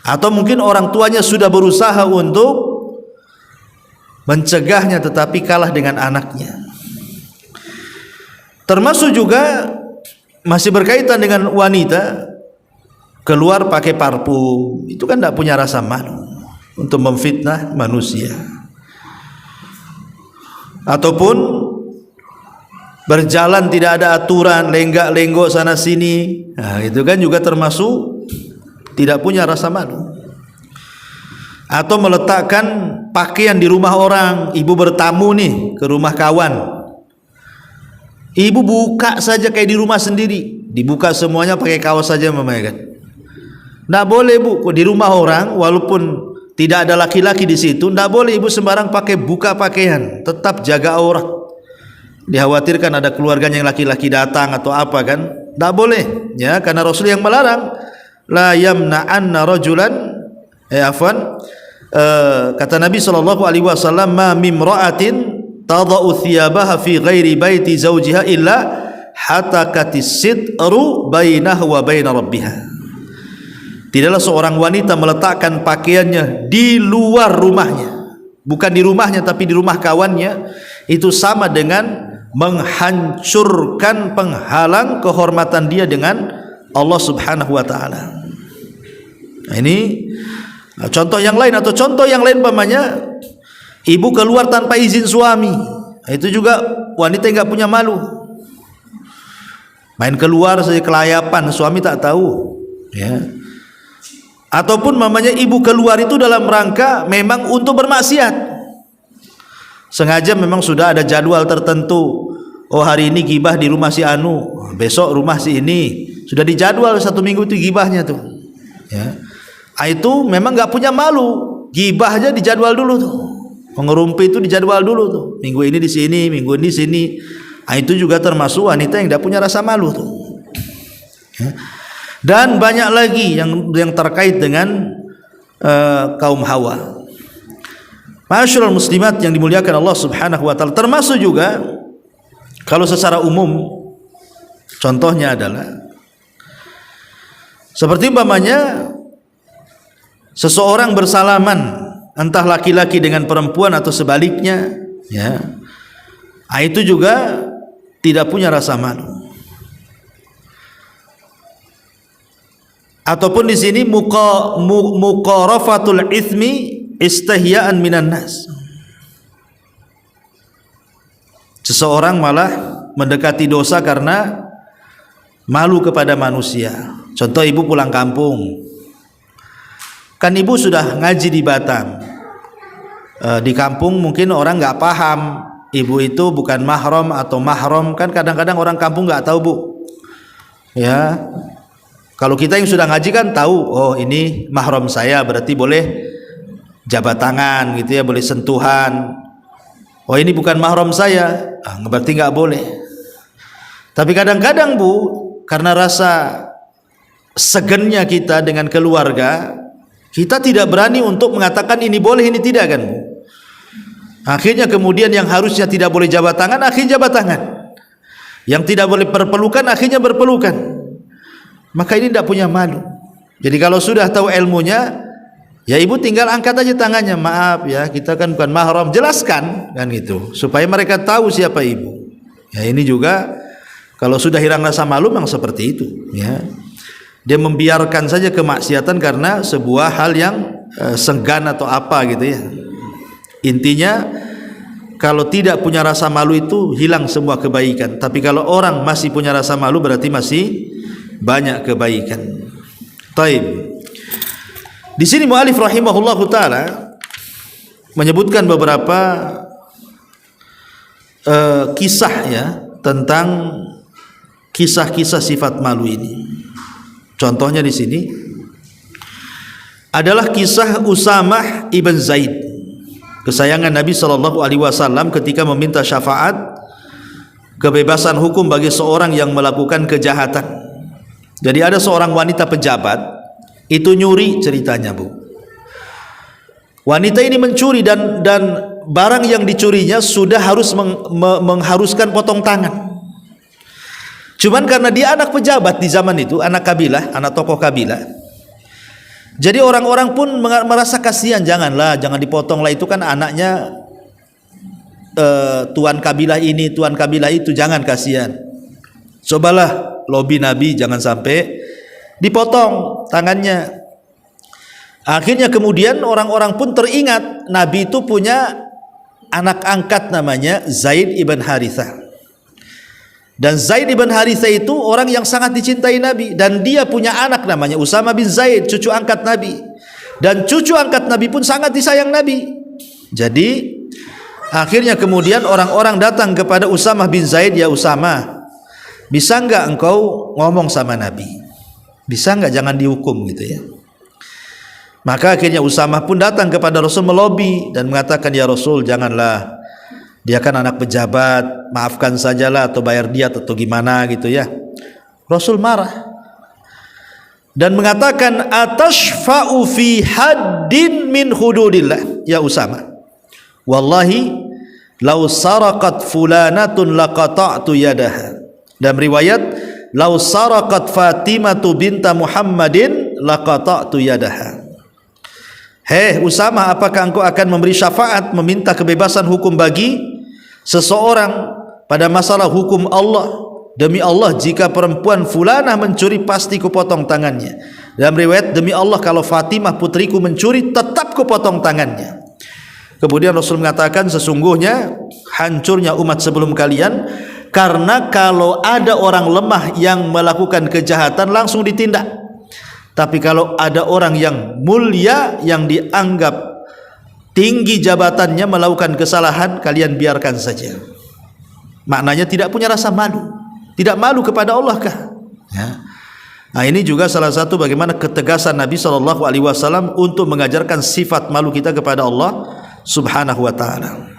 atau mungkin orang tuanya sudah berusaha untuk mencegahnya, tetapi kalah dengan anaknya. Termasuk juga masih berkaitan dengan wanita keluar pakai parfum, itu kan tidak punya rasa malu untuk memfitnah manusia. Ataupun berjalan tidak ada aturan, lenggak-lenggok sana sini, nah, itu kan juga termasuk tidak punya rasa malu. Atau meletakkan pakaian di rumah orang, ibu bertamu nih ke rumah kawan, ibu buka saja kayak di rumah sendiri, dibuka semuanya pakai kaos saja memang kan. Tidak boleh bu, di rumah orang walaupun tidak ada laki-laki di situ, tidak boleh ibu sembarang pakai buka pakaian, tetap jaga aurat. Dikhawatirkan ada keluarganya yang laki-laki datang atau apa kan, tidak boleh ya, karena Rasul yang melarang. La yamna'anna rajulan kata Nabi SAW, ma mimra'atin tadau thiyabaha fi ghairi baiti zawjiha illa hatakatis sitru bainahu wa baina rabbiha. Tidaklah seorang wanita meletakkan pakaiannya di luar rumahnya, bukan di rumahnya tapi di rumah kawannya, itu sama dengan menghancurkan penghalang kehormatan dia dengan Allah Subhanahu wa taala. Nah, ini contoh yang lain. Atau contoh yang lain umpamanya ibu keluar tanpa izin suami, itu juga wanita yang enggak punya malu. Main keluar saja kelayapan, suami tak tahu ya. Ataupun mamanya ibu keluar itu dalam rangka memang untuk bermaksiat, sengaja memang sudah ada jadwal tertentu. Oh hari ini gibah di rumah si Anu, besok rumah si ini, sudah dijadwal 1 minggu itu gibahnya tuh ya. Itu memang gak punya malu, gibah aja dijadwal dulu tuh, mengerumpi itu dijadwal dulu tuh, minggu ini di sini, minggu ini di sini. Itu juga termasuk wanita yang gak punya rasa malu tuh ya. Dan banyak lagi yang terkait dengan kaum Hawa. Ma'asyiral muslimat yang dimuliakan Allah Subhanahu wa taala, termasuk juga kalau secara umum contohnya adalah seperti umpamanya seseorang bersalaman, entah laki-laki dengan perempuan atau sebaliknya ya. Itu juga tidak punya rasa malu. Ataupun di sini muqarafatul itsmi istihya'an minan nas. Seseorang malah mendekati dosa karena malu kepada manusia. Contoh ibu pulang kampung, kan ibu sudah ngaji di Batam, di kampung mungkin orang nggak paham ibu itu bukan mahram atau mahram, kan kadang-kadang orang kampung nggak tahu bu ya. Kalau kita yang sudah ngaji kan tahu, oh ini mahram saya, berarti boleh jabat tangan gitu ya, boleh sentuhan. Oh ini bukan mahram saya, berarti nggak boleh. Tapi kadang-kadang bu, karena rasa segennya kita dengan keluarga, kita tidak berani untuk mengatakan ini boleh, ini tidak kan bu. Akhirnya kemudian yang harusnya tidak boleh jabat tangan, akhirnya jabat tangan. Yang tidak boleh berpelukan, akhirnya berpelukan. Maka ini tidak punya malu. Jadi kalau sudah tahu ilmunya, ya ibu tinggal angkat aja tangannya, maaf ya kita kan bukan mahram, jelaskan kan gitu, supaya mereka tahu siapa ibu. Ya ini juga kalau sudah hilang rasa malu memang seperti itu ya. Dia membiarkan saja kemaksiatan karena sebuah hal yang segan atau apa gitu ya. Intinya kalau tidak punya rasa malu itu hilang semua kebaikan. Tapi kalau orang masih punya rasa malu berarti masih banyak kebaikan. Taib. Di sini mu'alif rahimahullahu taala menyebutkan beberapa kisah ya tentang kisah-kisah sifat malu ini. Contohnya di sini adalah kisah Usamah ibn Zaid, kesayangan Nabi SAW, ketika meminta syafaat kebebasan hukum bagi seorang yang melakukan kejahatan. Jadi ada seorang wanita pejabat itu nyuri ceritanya bu. Wanita ini mencuri dan barang yang dicurinya sudah harus mengharuskan potong tangan. Cuman karena dia anak pejabat di zaman itu, anak kabilah, anak tokoh kabilah, jadi orang-orang pun merasa kasihan, jangan dipotong lah, itu kan anaknya tuan kabilah ini, tuan kabilah itu, jangan, kasihan. Cobalah lobi Nabi jangan sampai dipotong tangannya. Akhirnya kemudian orang-orang pun teringat Nabi itu punya anak angkat namanya Zaid ibn Harithah. Dan Zaid ibn Harithah itu orang yang sangat dicintai Nabi, dan dia punya anak namanya Usama bin Zaid, cucu angkat Nabi. Dan cucu angkat Nabi pun sangat disayang Nabi. Jadi akhirnya kemudian orang-orang datang kepada Usama bin Zaid, ya Usama, bisa enggak engkau ngomong sama Nabi? Bisa enggak, jangan dihukum gitu ya. Maka akhirnya Usama pun datang kepada Rasul melobi dan mengatakan, ya Rasul, janganlah, dia kan anak pejabat, maafkan sajalah atau bayar diat atau gimana gitu ya. Rasul marah dan mengatakan, atashfa'u fi haddin min hududillah ya Usama, wallahi law saraqat fulanatun laqata'tu yadaha. Dan riwayat, law saraqat Fatimatu binta Muhammadin laqata'tu yadaha. Hei Usama, apakah engkau akan memberi syafaat, meminta kebebasan hukum bagi seseorang pada masalah hukum Allah? Demi Allah, jika perempuan fulanah mencuri, pasti kupotong tangannya. Dalam riwayat, demi Allah, kalau Fatimah putriku mencuri, tetap kupotong tangannya. Kemudian Rasul mengatakan, sesungguhnya hancurnya umat sebelum kalian karena kalau ada orang lemah yang melakukan kejahatan langsung ditindak. Tapi kalau ada orang yang mulia, yang dianggap tinggi jabatannya, melakukan kesalahan, kalian biarkan saja. Maknanya tidak punya rasa malu, tidak malu kepada Allah kah? Ya. Nah, ini juga salah satu bagaimana ketegasan Nabi SAW untuk mengajarkan sifat malu kita kepada Allah Subhanahu wa ta'ala.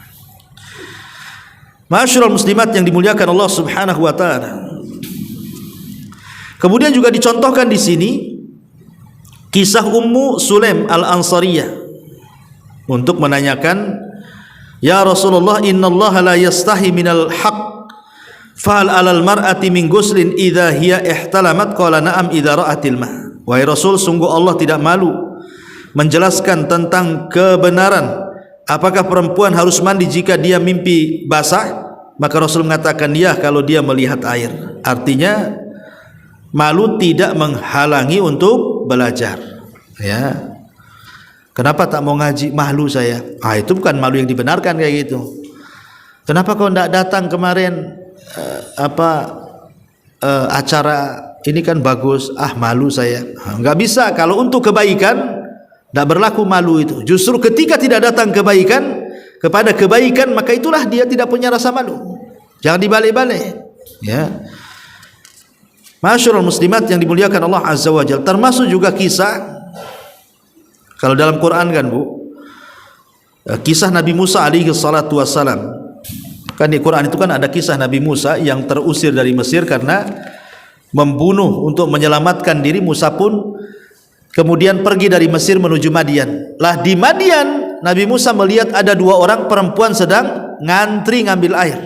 Ma'asyiral muslimat yang dimuliakan Allah Subhanahu wa ta'ala. Kemudian juga dicontohkan di sini kisah Ummu Sulaim Al-Ansariyah untuk menanyakan, ya Rasulullah, innallaha la yastahi minal haqq, fa'al 'alal mar'ati min ghuslin idza hiya ihtalamat? Qala na'am idza ra'atil ma. Wahai Rasul, sungguh Allah tidak malu menjelaskan tentang kebenaran. Apakah perempuan harus mandi jika dia mimpi basah? Maka Rasul mengatakan, ya, kalau dia melihat air. Artinya malu tidak menghalangi untuk belajar. Ya. Kenapa tak mau ngaji? Malu saya. Ah, itu bukan malu yang dibenarkan kayak gitu. Kenapa kau tidak datang kemarin acara ini kan bagus? Ah, malu saya. Enggak bisa. Kalau untuk kebaikan tidak berlaku malu itu. Justru ketika tidak datang kebaikan kepada kebaikan, maka itulah dia tidak punya rasa malu. Jangan dibalik-balik. Ya. Masyarul muslimat yang dimuliakan Allah Azza wa Jalla, termasuk juga kisah, kalau dalam Quran kan Bu, kisah Nabi Musa alaihi salatu wassalam. Kan di Quran itu kan ada kisah Nabi Musa yang terusir dari Mesir karena membunuh untuk menyelamatkan diri. Musa pun kemudian pergi dari Mesir menuju Madian. Lah di Madian Nabi Musa melihat ada dua orang perempuan sedang ngantri ngambil air.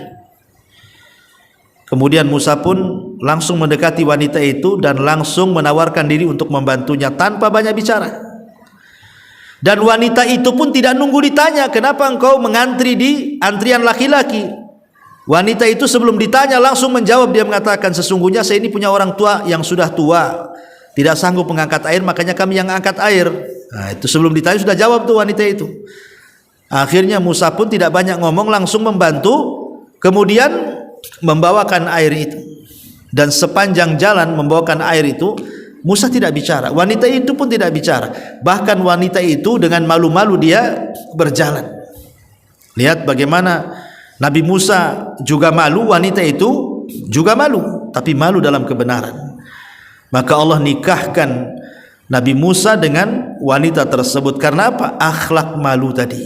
Kemudian Musa pun langsung mendekati wanita itu dan langsung menawarkan diri untuk membantunya tanpa banyak bicara. Dan wanita itu pun tidak nunggu ditanya, kenapa engkau mengantri di antrian laki-laki? Wanita itu sebelum ditanya langsung menjawab. Dia mengatakan, sesungguhnya saya ini punya orang tua yang sudah tua, tidak sanggup mengangkat air, makanya kami yang angkat air. Nah, itu sebelum ditanya sudah jawab tuh wanita itu. Akhirnya Musa pun tidak banyak ngomong, langsung membantu, kemudian membawakan air itu. Dan sepanjang jalan membawakan air itu, Musa tidak bicara, wanita itu pun tidak bicara. Bahkan wanita itu dengan malu-malu dia berjalan. Lihat bagaimana Nabi Musa juga malu, wanita itu juga malu, tapi malu dalam kebenaran. Maka Allah nikahkan Nabi Musa dengan wanita tersebut. Karena apa? Akhlak malu tadi.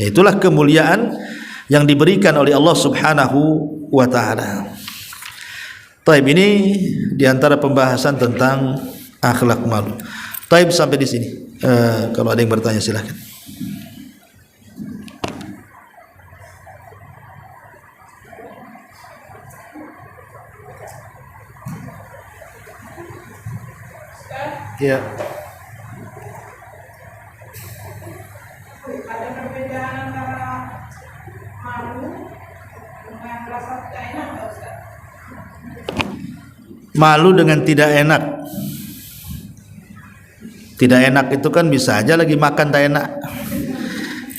Itulah kemuliaan yang diberikan oleh Allah Subhanahu wa ta'ala. Taib, ini diantara pembahasan tentang akhlak malu. Taib, sampai di sini. Kalau ada yang bertanya silahkan. Ya. Ada perbedaan antara Malu dengan tidak enak. Tidak enak itu kan bisa aja lagi makan tak enak.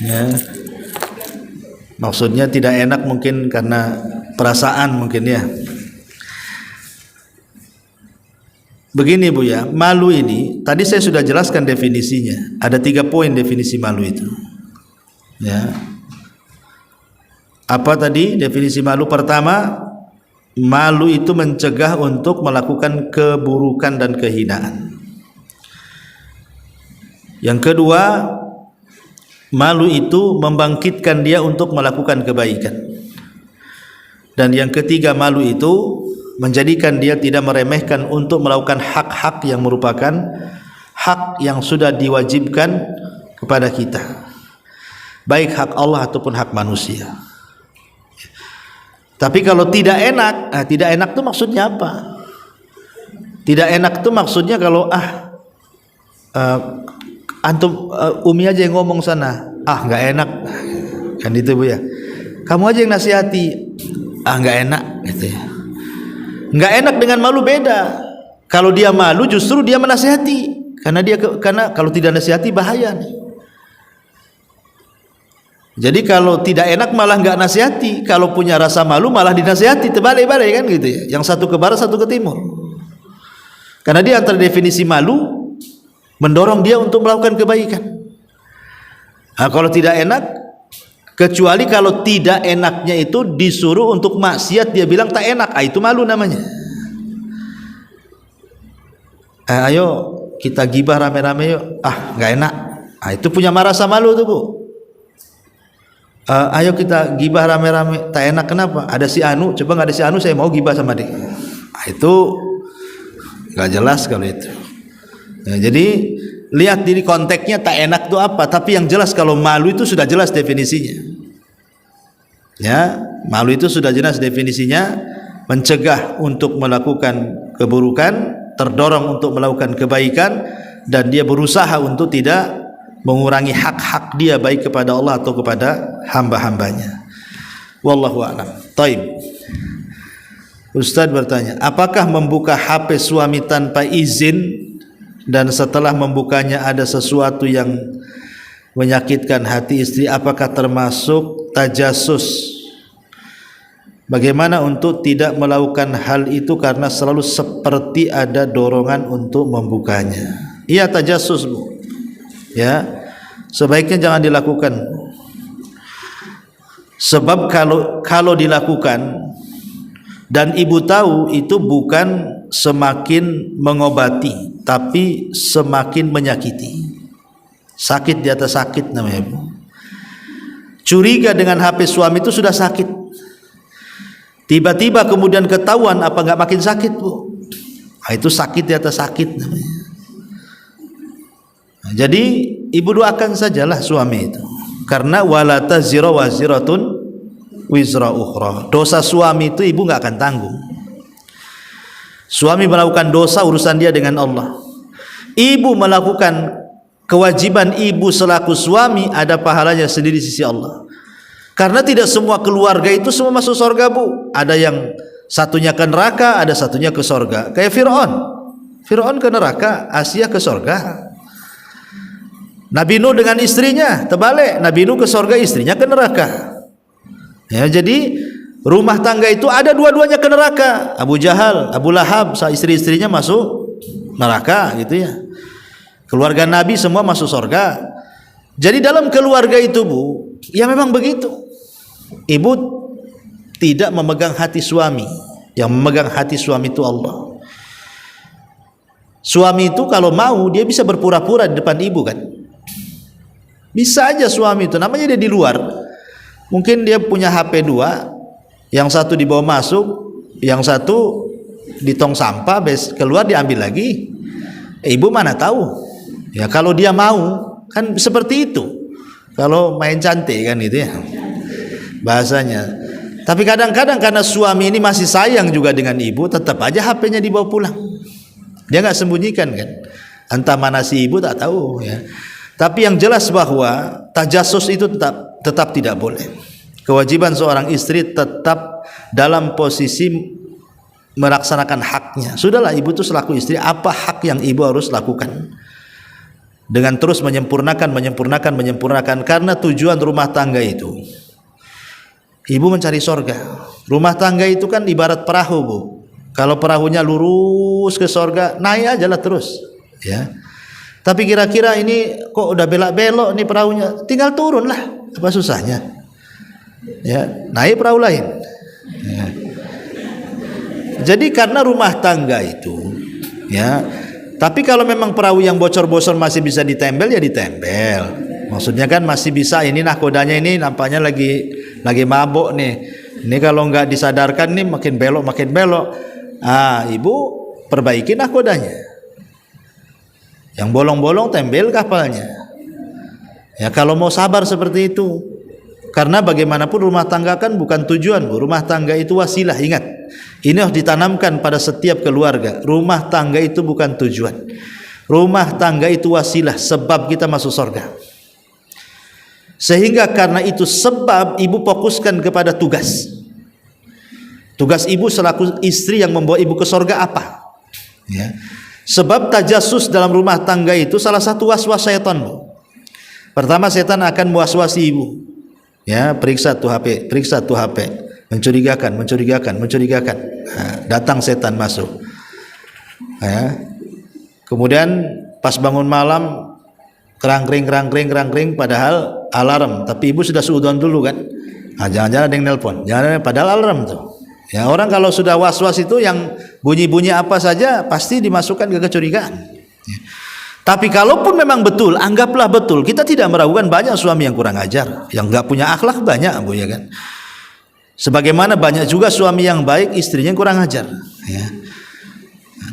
Ya. Maksudnya tidak enak mungkin karena perasaan mungkin ya. Begini Bu ya, malu ini tadi saya sudah jelaskan definisinya. Ada 3 poin definisi malu itu. Ya. Apa tadi definisi malu? Pertama, malu itu mencegah untuk melakukan keburukan dan kehinaan. Yang kedua, malu itu membangkitkan dia untuk melakukan kebaikan. Dan yang ketiga, malu itu menjadikan dia tidak meremehkan untuk melakukan hak-hak yang merupakan hak yang sudah diwajibkan kepada kita, baik hak Allah ataupun hak manusia. Tapi kalau tidak enak itu maksudnya apa? Tidak enak itu maksudnya kalau antum Umi aja yang ngomong sana, nggak enak, kan itu Bu ya. Kamu aja yang nasihati, nggak enak gitu ya. Nggak enak dengan malu beda. Kalau dia malu justru dia menasihati, karena kalau tidak nasihati bahaya nih. Jadi kalau tidak enak malah nggak nasihati, kalau punya rasa malu malah dinasihati, terbalik-balik kan gitu ya. Yang satu ke barat, satu ke timur. Karena dia antara definisi malu mendorong dia untuk melakukan kebaikan. Kalau tidak enak, kecuali kalau tidak enaknya itu disuruh untuk maksiat, dia bilang tak enak, itu malu namanya. Ayo kita gibah rame-rame yuk, nggak enak, itu punya rasa malu tuh Bu. Ayo kita gibah rame-rame, tak enak kenapa? Ada si Anu, coba nggak ada si Anu saya mau gibah sama dia. Itu nggak jelas kalau itu. Nah, jadi lihat diri konteksnya tak enak itu apa. Tapi yang jelas kalau malu itu sudah jelas definisinya. Ya, malu itu sudah jelas definisinya, mencegah untuk melakukan keburukan, terdorong untuk melakukan kebaikan, dan dia berusaha untuk tidak mengurangi hak-hak dia baik kepada Allah atau kepada hamba-hambanya. Wallahu a'lam. Taib. Ustaz bertanya, apakah membuka HP suami tanpa izin dan setelah membukanya ada sesuatu yang menyakitkan hati istri, apakah termasuk tajasus? Bagaimana untuk tidak melakukan hal itu karena selalu seperti ada dorongan untuk membukanya? Iya, tajasus Bu. Ya, sebaiknya jangan dilakukan. Sebab kalau dilakukan dan ibu tahu, itu bukan semakin mengobati, tapi semakin menyakiti. Sakit di atas sakit namanya Bu. Curiga dengan HP suami itu sudah sakit. Tiba-tiba kemudian ketahuan, apa nggak makin sakit Bu? Itu sakit di atas sakit namanya. Jadi ibu doakan sajalah suami itu, karena wala taziru waziratun wizra ukhra. Dosa suami itu ibu nggak akan tanggung. Suami melakukan dosa, urusan dia dengan Allah. Ibu melakukan kewajiban ibu selaku suami, ada pahalanya sendiri di sisi Allah. Karena tidak semua keluarga itu semua masuk surga Bu. Ada yang satunya ke neraka, ada satunya ke surga. Kayak Fir'aun ke neraka, Asia ke surga. Nabi Nuh dengan istrinya terbalik, Nabi Nuh ke surga, istrinya ke neraka. Ya, jadi rumah tangga itu ada dua-duanya ke neraka. Abu Jahal, Abu Lahab, istri-istrinya masuk neraka gitu ya. Keluarga Nabi semua masuk surga. Jadi dalam keluarga itu Bu, ya memang begitu. Ibu tidak memegang hati suami, yang memegang hati suami itu Allah. Suami itu kalau mau dia bisa berpura-pura di depan ibu kan. Bisa aja suami itu, namanya dia di luar. Mungkin dia punya HP 2, yang satu dibawa masuk, yang satu di tong sampah, keluar diambil lagi. Ibu mana tahu? Ya kalau dia mau kan seperti itu. Kalau main cantik kan itu ya bahasanya. Tapi kadang-kadang karena suami ini masih sayang juga dengan ibu, tetap aja HP-nya dibawa pulang. Dia nggak sembunyikan kan. Entah mana si ibu tak tahu ya. Tapi yang jelas bahwa tajasus itu tetap tidak boleh. Kewajiban seorang istri tetap dalam posisi melaksanakan haknya. Sudahlah, ibu itu selaku istri, apa hak yang ibu harus lakukan? Dengan terus menyempurnakan, karena tujuan rumah tangga itu, ibu mencari sorga. Rumah tangga itu kan ibarat perahu, Bu. Kalau perahunya lurus ke sorga, naik aja lah terus, ya. Tapi kira-kira ini kok udah belok-belok nih perahunya, tinggal turun lah, apa susahnya? Ya, naik perahu lain. Ya. Jadi karena rumah tangga itu, ya. Tapi kalau memang perahu yang bocor-bocor masih bisa ditembel, ya ditembel. Maksudnya kan masih bisa. Ini nahkodanya ini nampaknya lagi mabuk nih. Ini kalau nggak disadarkan nih makin belok. Ibu perbaiki nahkodanya. Yang bolong-bolong tembel kapalnya. Ya, kalau mau sabar seperti itu. Karena bagaimanapun rumah tangga kan bukan tujuan, Bu. Rumah tangga itu wasilah, ingat. Ini harus ditanamkan pada setiap keluarga. Rumah tangga itu bukan tujuan. Rumah tangga itu wasilah, sebab kita masuk surga. Sehingga karena itu sebab ibu fokuskan kepada tugas. Tugas ibu selaku istri yang membawa ibu ke surga apa? Ya. Sebab tajasus dalam rumah tangga itu salah satu waswas syaitan, Bu. Pertama, setan akan waswasi ibu. Ya, periksa tuh HP, mencurigakan. Datang setan masuk. Ya. Kemudian pas bangun malam kerangkring, padahal alarm, tapi ibu sudah suudzon dulu kan. Jangan-jangan ada yang nelpon, padahal alarm tuh. Ya, orang kalau sudah was-was itu yang bunyi-bunyi apa saja pasti dimasukkan ke kecurigaan. Ya. Tapi kalaupun memang betul, anggaplah betul, kita tidak meragukan banyak suami yang kurang ajar, yang nggak punya akhlak banyak, Bu, ya kan. Sebagaimana banyak juga suami yang baik, istrinya yang kurang ajar. Ya.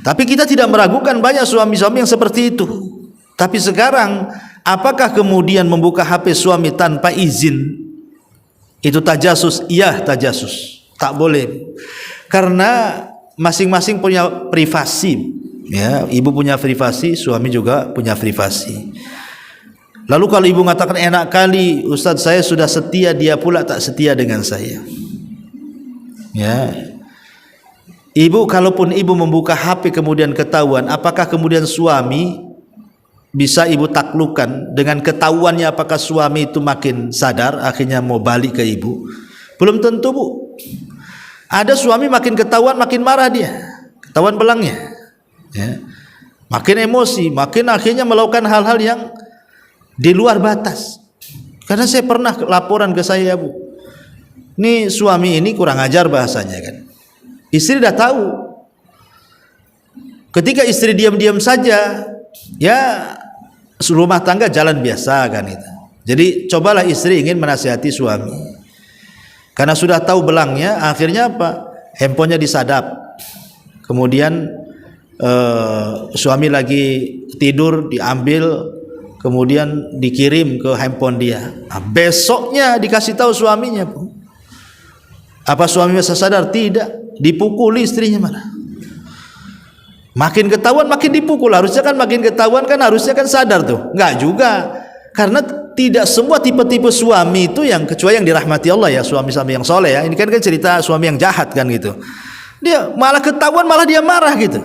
Tapi kita tidak meragukan banyak suami-suami yang seperti itu. Tapi sekarang, apakah kemudian membuka HP suami tanpa izin itu tajasus? Iya, tajasus. Tak boleh. Karena masing-masing punya privasi. Ya, ibu punya privasi, suami juga punya privasi. Lalu kalau ibu mengatakan enak kali, Ustadz saya sudah setia, dia pula tak setia dengan saya. Ya. Ibu, kalaupun ibu membuka HP kemudian ketahuan, apakah kemudian suami bisa ibu taklukkan dengan ketahuannya? Apakah suami itu makin sadar akhirnya mau balik ke ibu? Belum tentu, Bu. Ada suami makin ketahuan makin marah dia, ketahuan belangnya. Ya. Makin emosi, makin akhirnya melakukan hal-hal yang di luar batas. Karena saya pernah laporan ke saya, Bu, ini suami ini kurang ajar bahasanya kan. Istri dah tahu. Ketika istri diam-diam saja, ya rumah tangga jalan biasa kan itu. Jadi cobalah istri ingin menasihati suami, karena sudah tahu belangnya, akhirnya apa? Handphonenya disadap. Kemudian suami lagi tidur diambil, kemudian dikirim ke handphone dia. Besoknya dikasih tahu suaminya, Bu. Apa suami bisa sadar? Tidak. Dipukuli istrinya malah. Makin ketahuan makin dipukul. Harusnya kan makin ketahuan kan harusnya kan sadar tuh. Enggak juga. Karena tidak semua tipe-tipe suami itu yang, kecuali yang dirahmati Allah ya, suami-suami yang soleh ya. Ini kan cerita suami yang jahat kan gitu. Dia malah ketahuan malah dia marah gitu.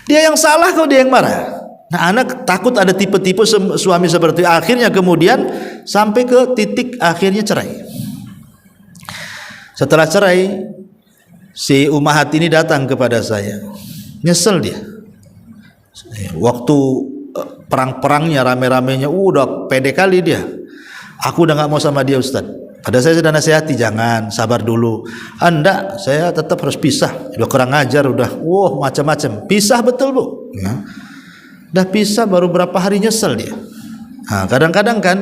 Dia yang salah kok dia yang marah. Nah, anak takut ada tipe-tipe suami seperti itu. Akhirnya kemudian sampai ke titik akhirnya cerai. Setelah cerai, si Umahat ini datang kepada saya. Nyesel dia. Waktu perang-perangnya rame-ramenya udah pede kali dia. Aku udah gak mau sama dia, Ustaz. Pada saya sudah nasihati, jangan, sabar dulu. Anda, saya tetap harus pisah. Udah kurang ajar, udah, macam-macam. Pisah betul, Bu. Ya. Udah pisah baru berapa hari nyesel dia. Nah, kadang-kadang kan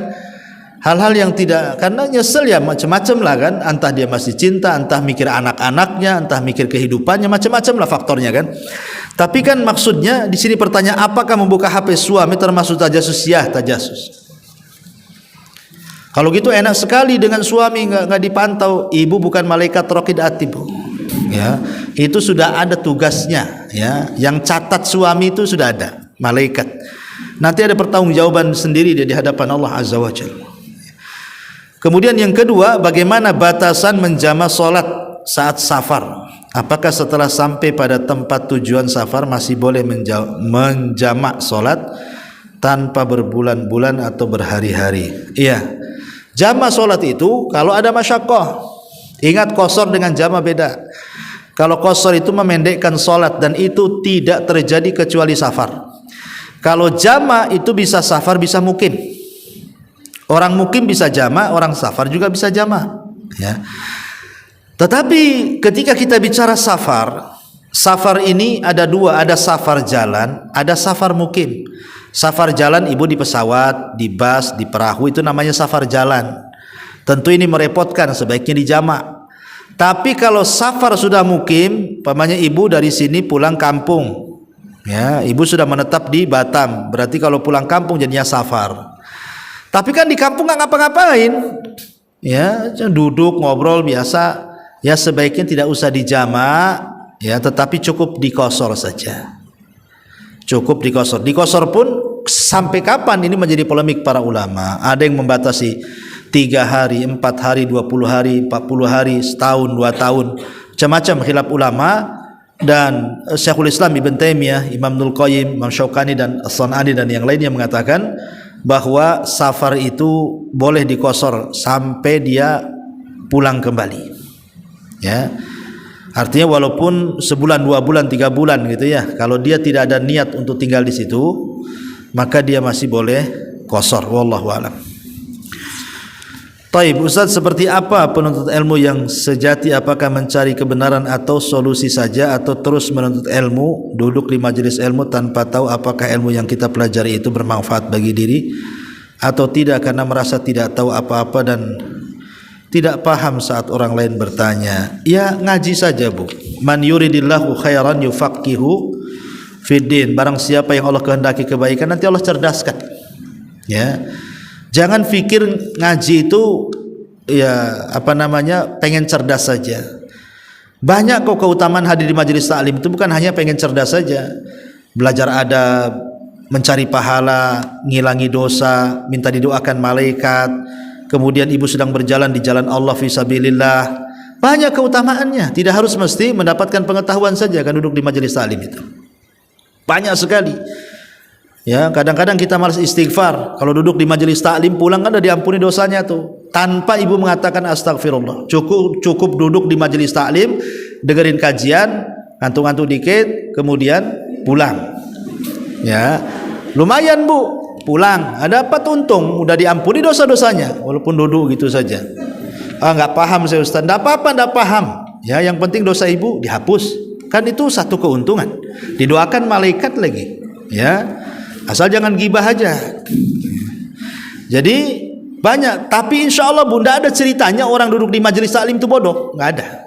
hal-hal yang tidak, karena nyesel ya macam-macam lah kan. Entah dia masih cinta, entah mikir anak-anaknya, entah mikir kehidupannya, macam-macam lah faktornya kan. Tapi kan maksudnya di sini pertanyaan, apakah membuka HP suami termasuk tajasus? Ya, tajasus. Kalau gitu enak sekali dengan suami nggak dipantau. Ibu bukan malaikat raqib atid, Bu. Ya, itu sudah ada tugasnya. Ya, yang catat suami itu sudah ada malaikat. Nanti ada pertanggungjawaban sendiri di hadapan Allah Azza wa Jalla. Kemudian yang kedua, bagaimana batasan menjama solat saat safar? Apakah setelah sampai pada tempat tujuan safar masih boleh menjamak solat tanpa berbulan-bulan atau berhari-hari? Iya, jamak solat itu kalau ada masyaqqah. Ingat, qasar dengan jamak beda. Kalau qasar itu memendekkan solat, dan itu tidak terjadi kecuali safar. Kalau jamak itu bisa safar, bisa mukim. Orang mukim bisa jamak, orang safar juga bisa jamak, ya. Tetapi ketika kita bicara safar, safar ini ada dua, ada safar jalan, ada safar mukim. Safar jalan ibu di pesawat, di bus, di perahu, itu namanya safar jalan. Tentu ini merepotkan, sebaiknya dijamak. Tapi kalau safar sudah mukim, pamannya ibu dari sini pulang kampung, ya, ibu sudah menetap di Batam, berarti kalau pulang kampung jadinya safar. Tapi kan di kampung nggak ngapa-ngapain, ya, duduk ngobrol biasa, ya sebaiknya tidak usah dijamak, ya, tetapi cukup diqasar saja. Cukup diqasar. Diqasar pun sampai kapan ini menjadi polemik para ulama. Ada yang membatasi 3 hari, 4 hari, 20 hari, 40 hari, setahun, 2 tahun, macam-macam khilaf ulama. Dan Syekhul Islam Ibn Taimiyah, Imam Ibnul Qayyim, Imam Syaukani dan As-San'ani dan yang lainnya mengatakan bahwa safar itu boleh diqasar sampai dia pulang kembali, ya. Artinya walaupun sebulan, 2 bulan, 3 bulan gitu ya, kalau dia tidak ada niat untuk tinggal di situ, maka dia masih boleh qasar. Wallahu a'lam. Taib, Ustaz, seperti apa penuntut ilmu yang sejati? Apakah mencari kebenaran atau solusi saja, atau terus menuntut ilmu, duduk di majelis ilmu tanpa tahu apakah ilmu yang kita pelajari itu bermanfaat bagi diri atau tidak, karena merasa tidak tahu apa-apa dan tidak paham saat orang lain bertanya? Ya, ngaji saja, Bu. Man yuridillahu khairan yufaqihu fiddin. Barang siapa yang Allah kehendaki kebaikan, nanti Allah cerdaskan, ya. Jangan pikir ngaji itu ya pengen cerdas saja. Banyak kok keutamaan hadir di majelis taklim itu, bukan hanya pengen cerdas saja. Belajar adab, mencari pahala, ngilangi dosa, minta didoakan malaikat. Kemudian ibu sedang berjalan di jalan Allah fisabilillah. Banyak keutamaannya. Tidak harus mesti mendapatkan pengetahuan saja kan duduk di majelis taklim itu. Banyak sekali. Ya, kadang-kadang kita malas istighfar. Kalau duduk di majelis taklim, pulang kan udah diampuni dosanya tuh, tanpa ibu mengatakan astagfirullah. Cukup duduk di majelis taklim, dengerin kajian, ngantuk-ngantuk dikit, kemudian pulang. Ya, lumayan, Bu. Pulang, ada apa untung? Udah diampuni dosa-dosanya, walaupun duduk gitu saja. Nggak paham saya Ustaz. Nggak apa-apa, nggak paham. Ya, yang penting dosa ibu dihapus. Kan itu satu keuntungan. Didoakan malaikat lagi. Ya. Asal jangan gibah aja. Jadi banyak, tapi insya Allah bunda ada ceritanya orang duduk di majelis taklim itu bodoh, nggak ada.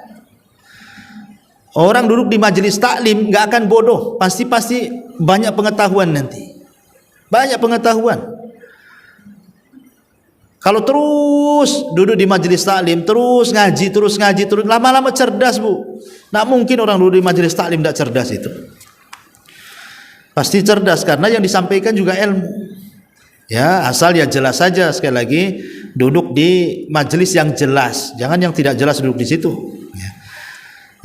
Orang duduk di majelis taklim nggak akan bodoh, pasti banyak pengetahuan nanti, banyak pengetahuan. Kalau terus duduk di majelis taklim, terus ngaji, lama-lama cerdas, Bu. Nggak mungkin orang duduk di majelis taklim tidak cerdas itu. Pasti cerdas karena yang disampaikan juga ilmu. Ya, asal ya jelas saja. Sekali lagi, duduk di majelis yang jelas, jangan yang tidak jelas duduk di situ. Ya.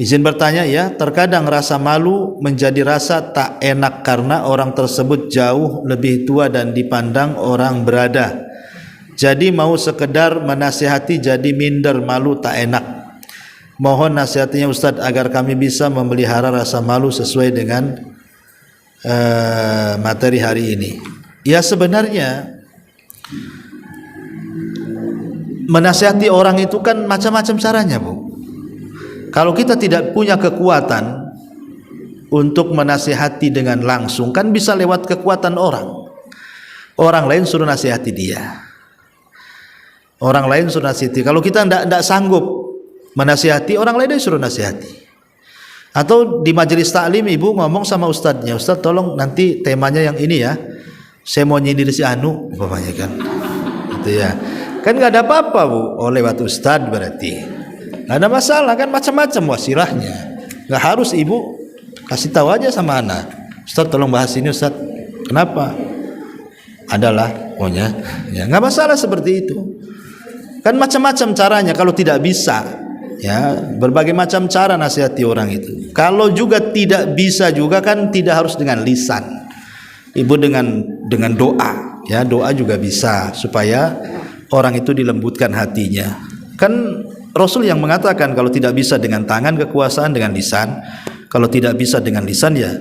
Izin bertanya ya, terkadang rasa malu menjadi rasa tak enak karena orang tersebut jauh lebih tua dan dipandang orang berada. Jadi mau sekedar menasihati jadi minder, malu tak enak. Mohon nasihatnya Ustadz agar kami bisa memelihara rasa malu sesuai dengan materi hari ini. Ya, sebenarnya menasihati orang itu kan macam-macam caranya, Bu. Kalau kita tidak punya kekuatan untuk menasihati dengan langsung, kan bisa lewat kekuatan orang. Orang lain suruh nasihati dia. Orang lain suruh nasihati. Kalau kita tidak sanggup menasihati, orang lain suruh nasihati. Atau di majelis taklim ibu ngomong sama ustadznya, Ustadz tolong nanti temanya yang ini ya, saya mau nyindir si Anu umpamanya kan, gitu ya. Kan nggak ada apa-apa, Bu. Oh, lewat ustadz berarti nggak ada masalah kan, macam-macam wasilahnya. Nggak harus ibu kasih tahu aja sama anak, Ustadz tolong bahas ini Ustadz. Kenapa? Adalah pokoknya ya, nggak masalah seperti itu. Kan macam-macam caranya kalau tidak bisa. Ya, berbagai macam cara nasihati orang itu. Kalau juga tidak bisa juga kan tidak harus dengan lisan. Ibu dengan doa, ya, doa juga bisa supaya orang itu dilembutkan hatinya. Kan Rasul yang mengatakan kalau tidak bisa dengan tangan kekuasaan dengan lisan, kalau tidak bisa dengan lisan ya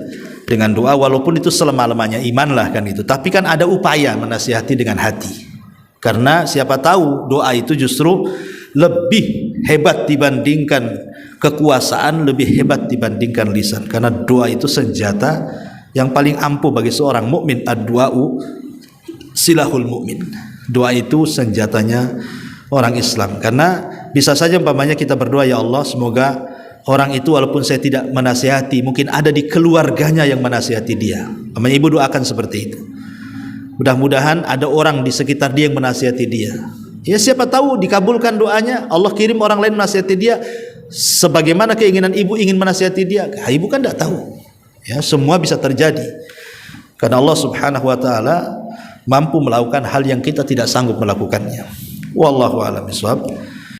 dengan doa, walaupun itu selama-lamanya iman lah kan itu. Tapi kan ada upaya menasihati dengan hati. Karena siapa tahu doa itu justru lebih hebat dibandingkan kekuasaan, lebih hebat dibandingkan lisan. Karena doa itu senjata yang paling ampuh bagi seorang mukmin. Ad-du'u silahul mukmin. Doa itu senjatanya orang Islam. Karena bisa saja umpamanya kita berdoa, ya Allah semoga orang itu walaupun saya tidak menasihati, mungkin ada di keluarganya yang menasihati dia. Namanya ibu doakan seperti itu. Mudah-mudahan ada orang di sekitar dia yang menasihati dia. Ya siapa tahu dikabulkan doanya, Allah kirim orang lain menasihati dia sebagaimana keinginan ibu ingin menasihati dia. Ibu kan tidak tahu. Ya, semua bisa terjadi. Karena Allah Subhanahu wa taala mampu melakukan hal yang kita tidak sanggup melakukannya. Wallahu a'lam bishawab.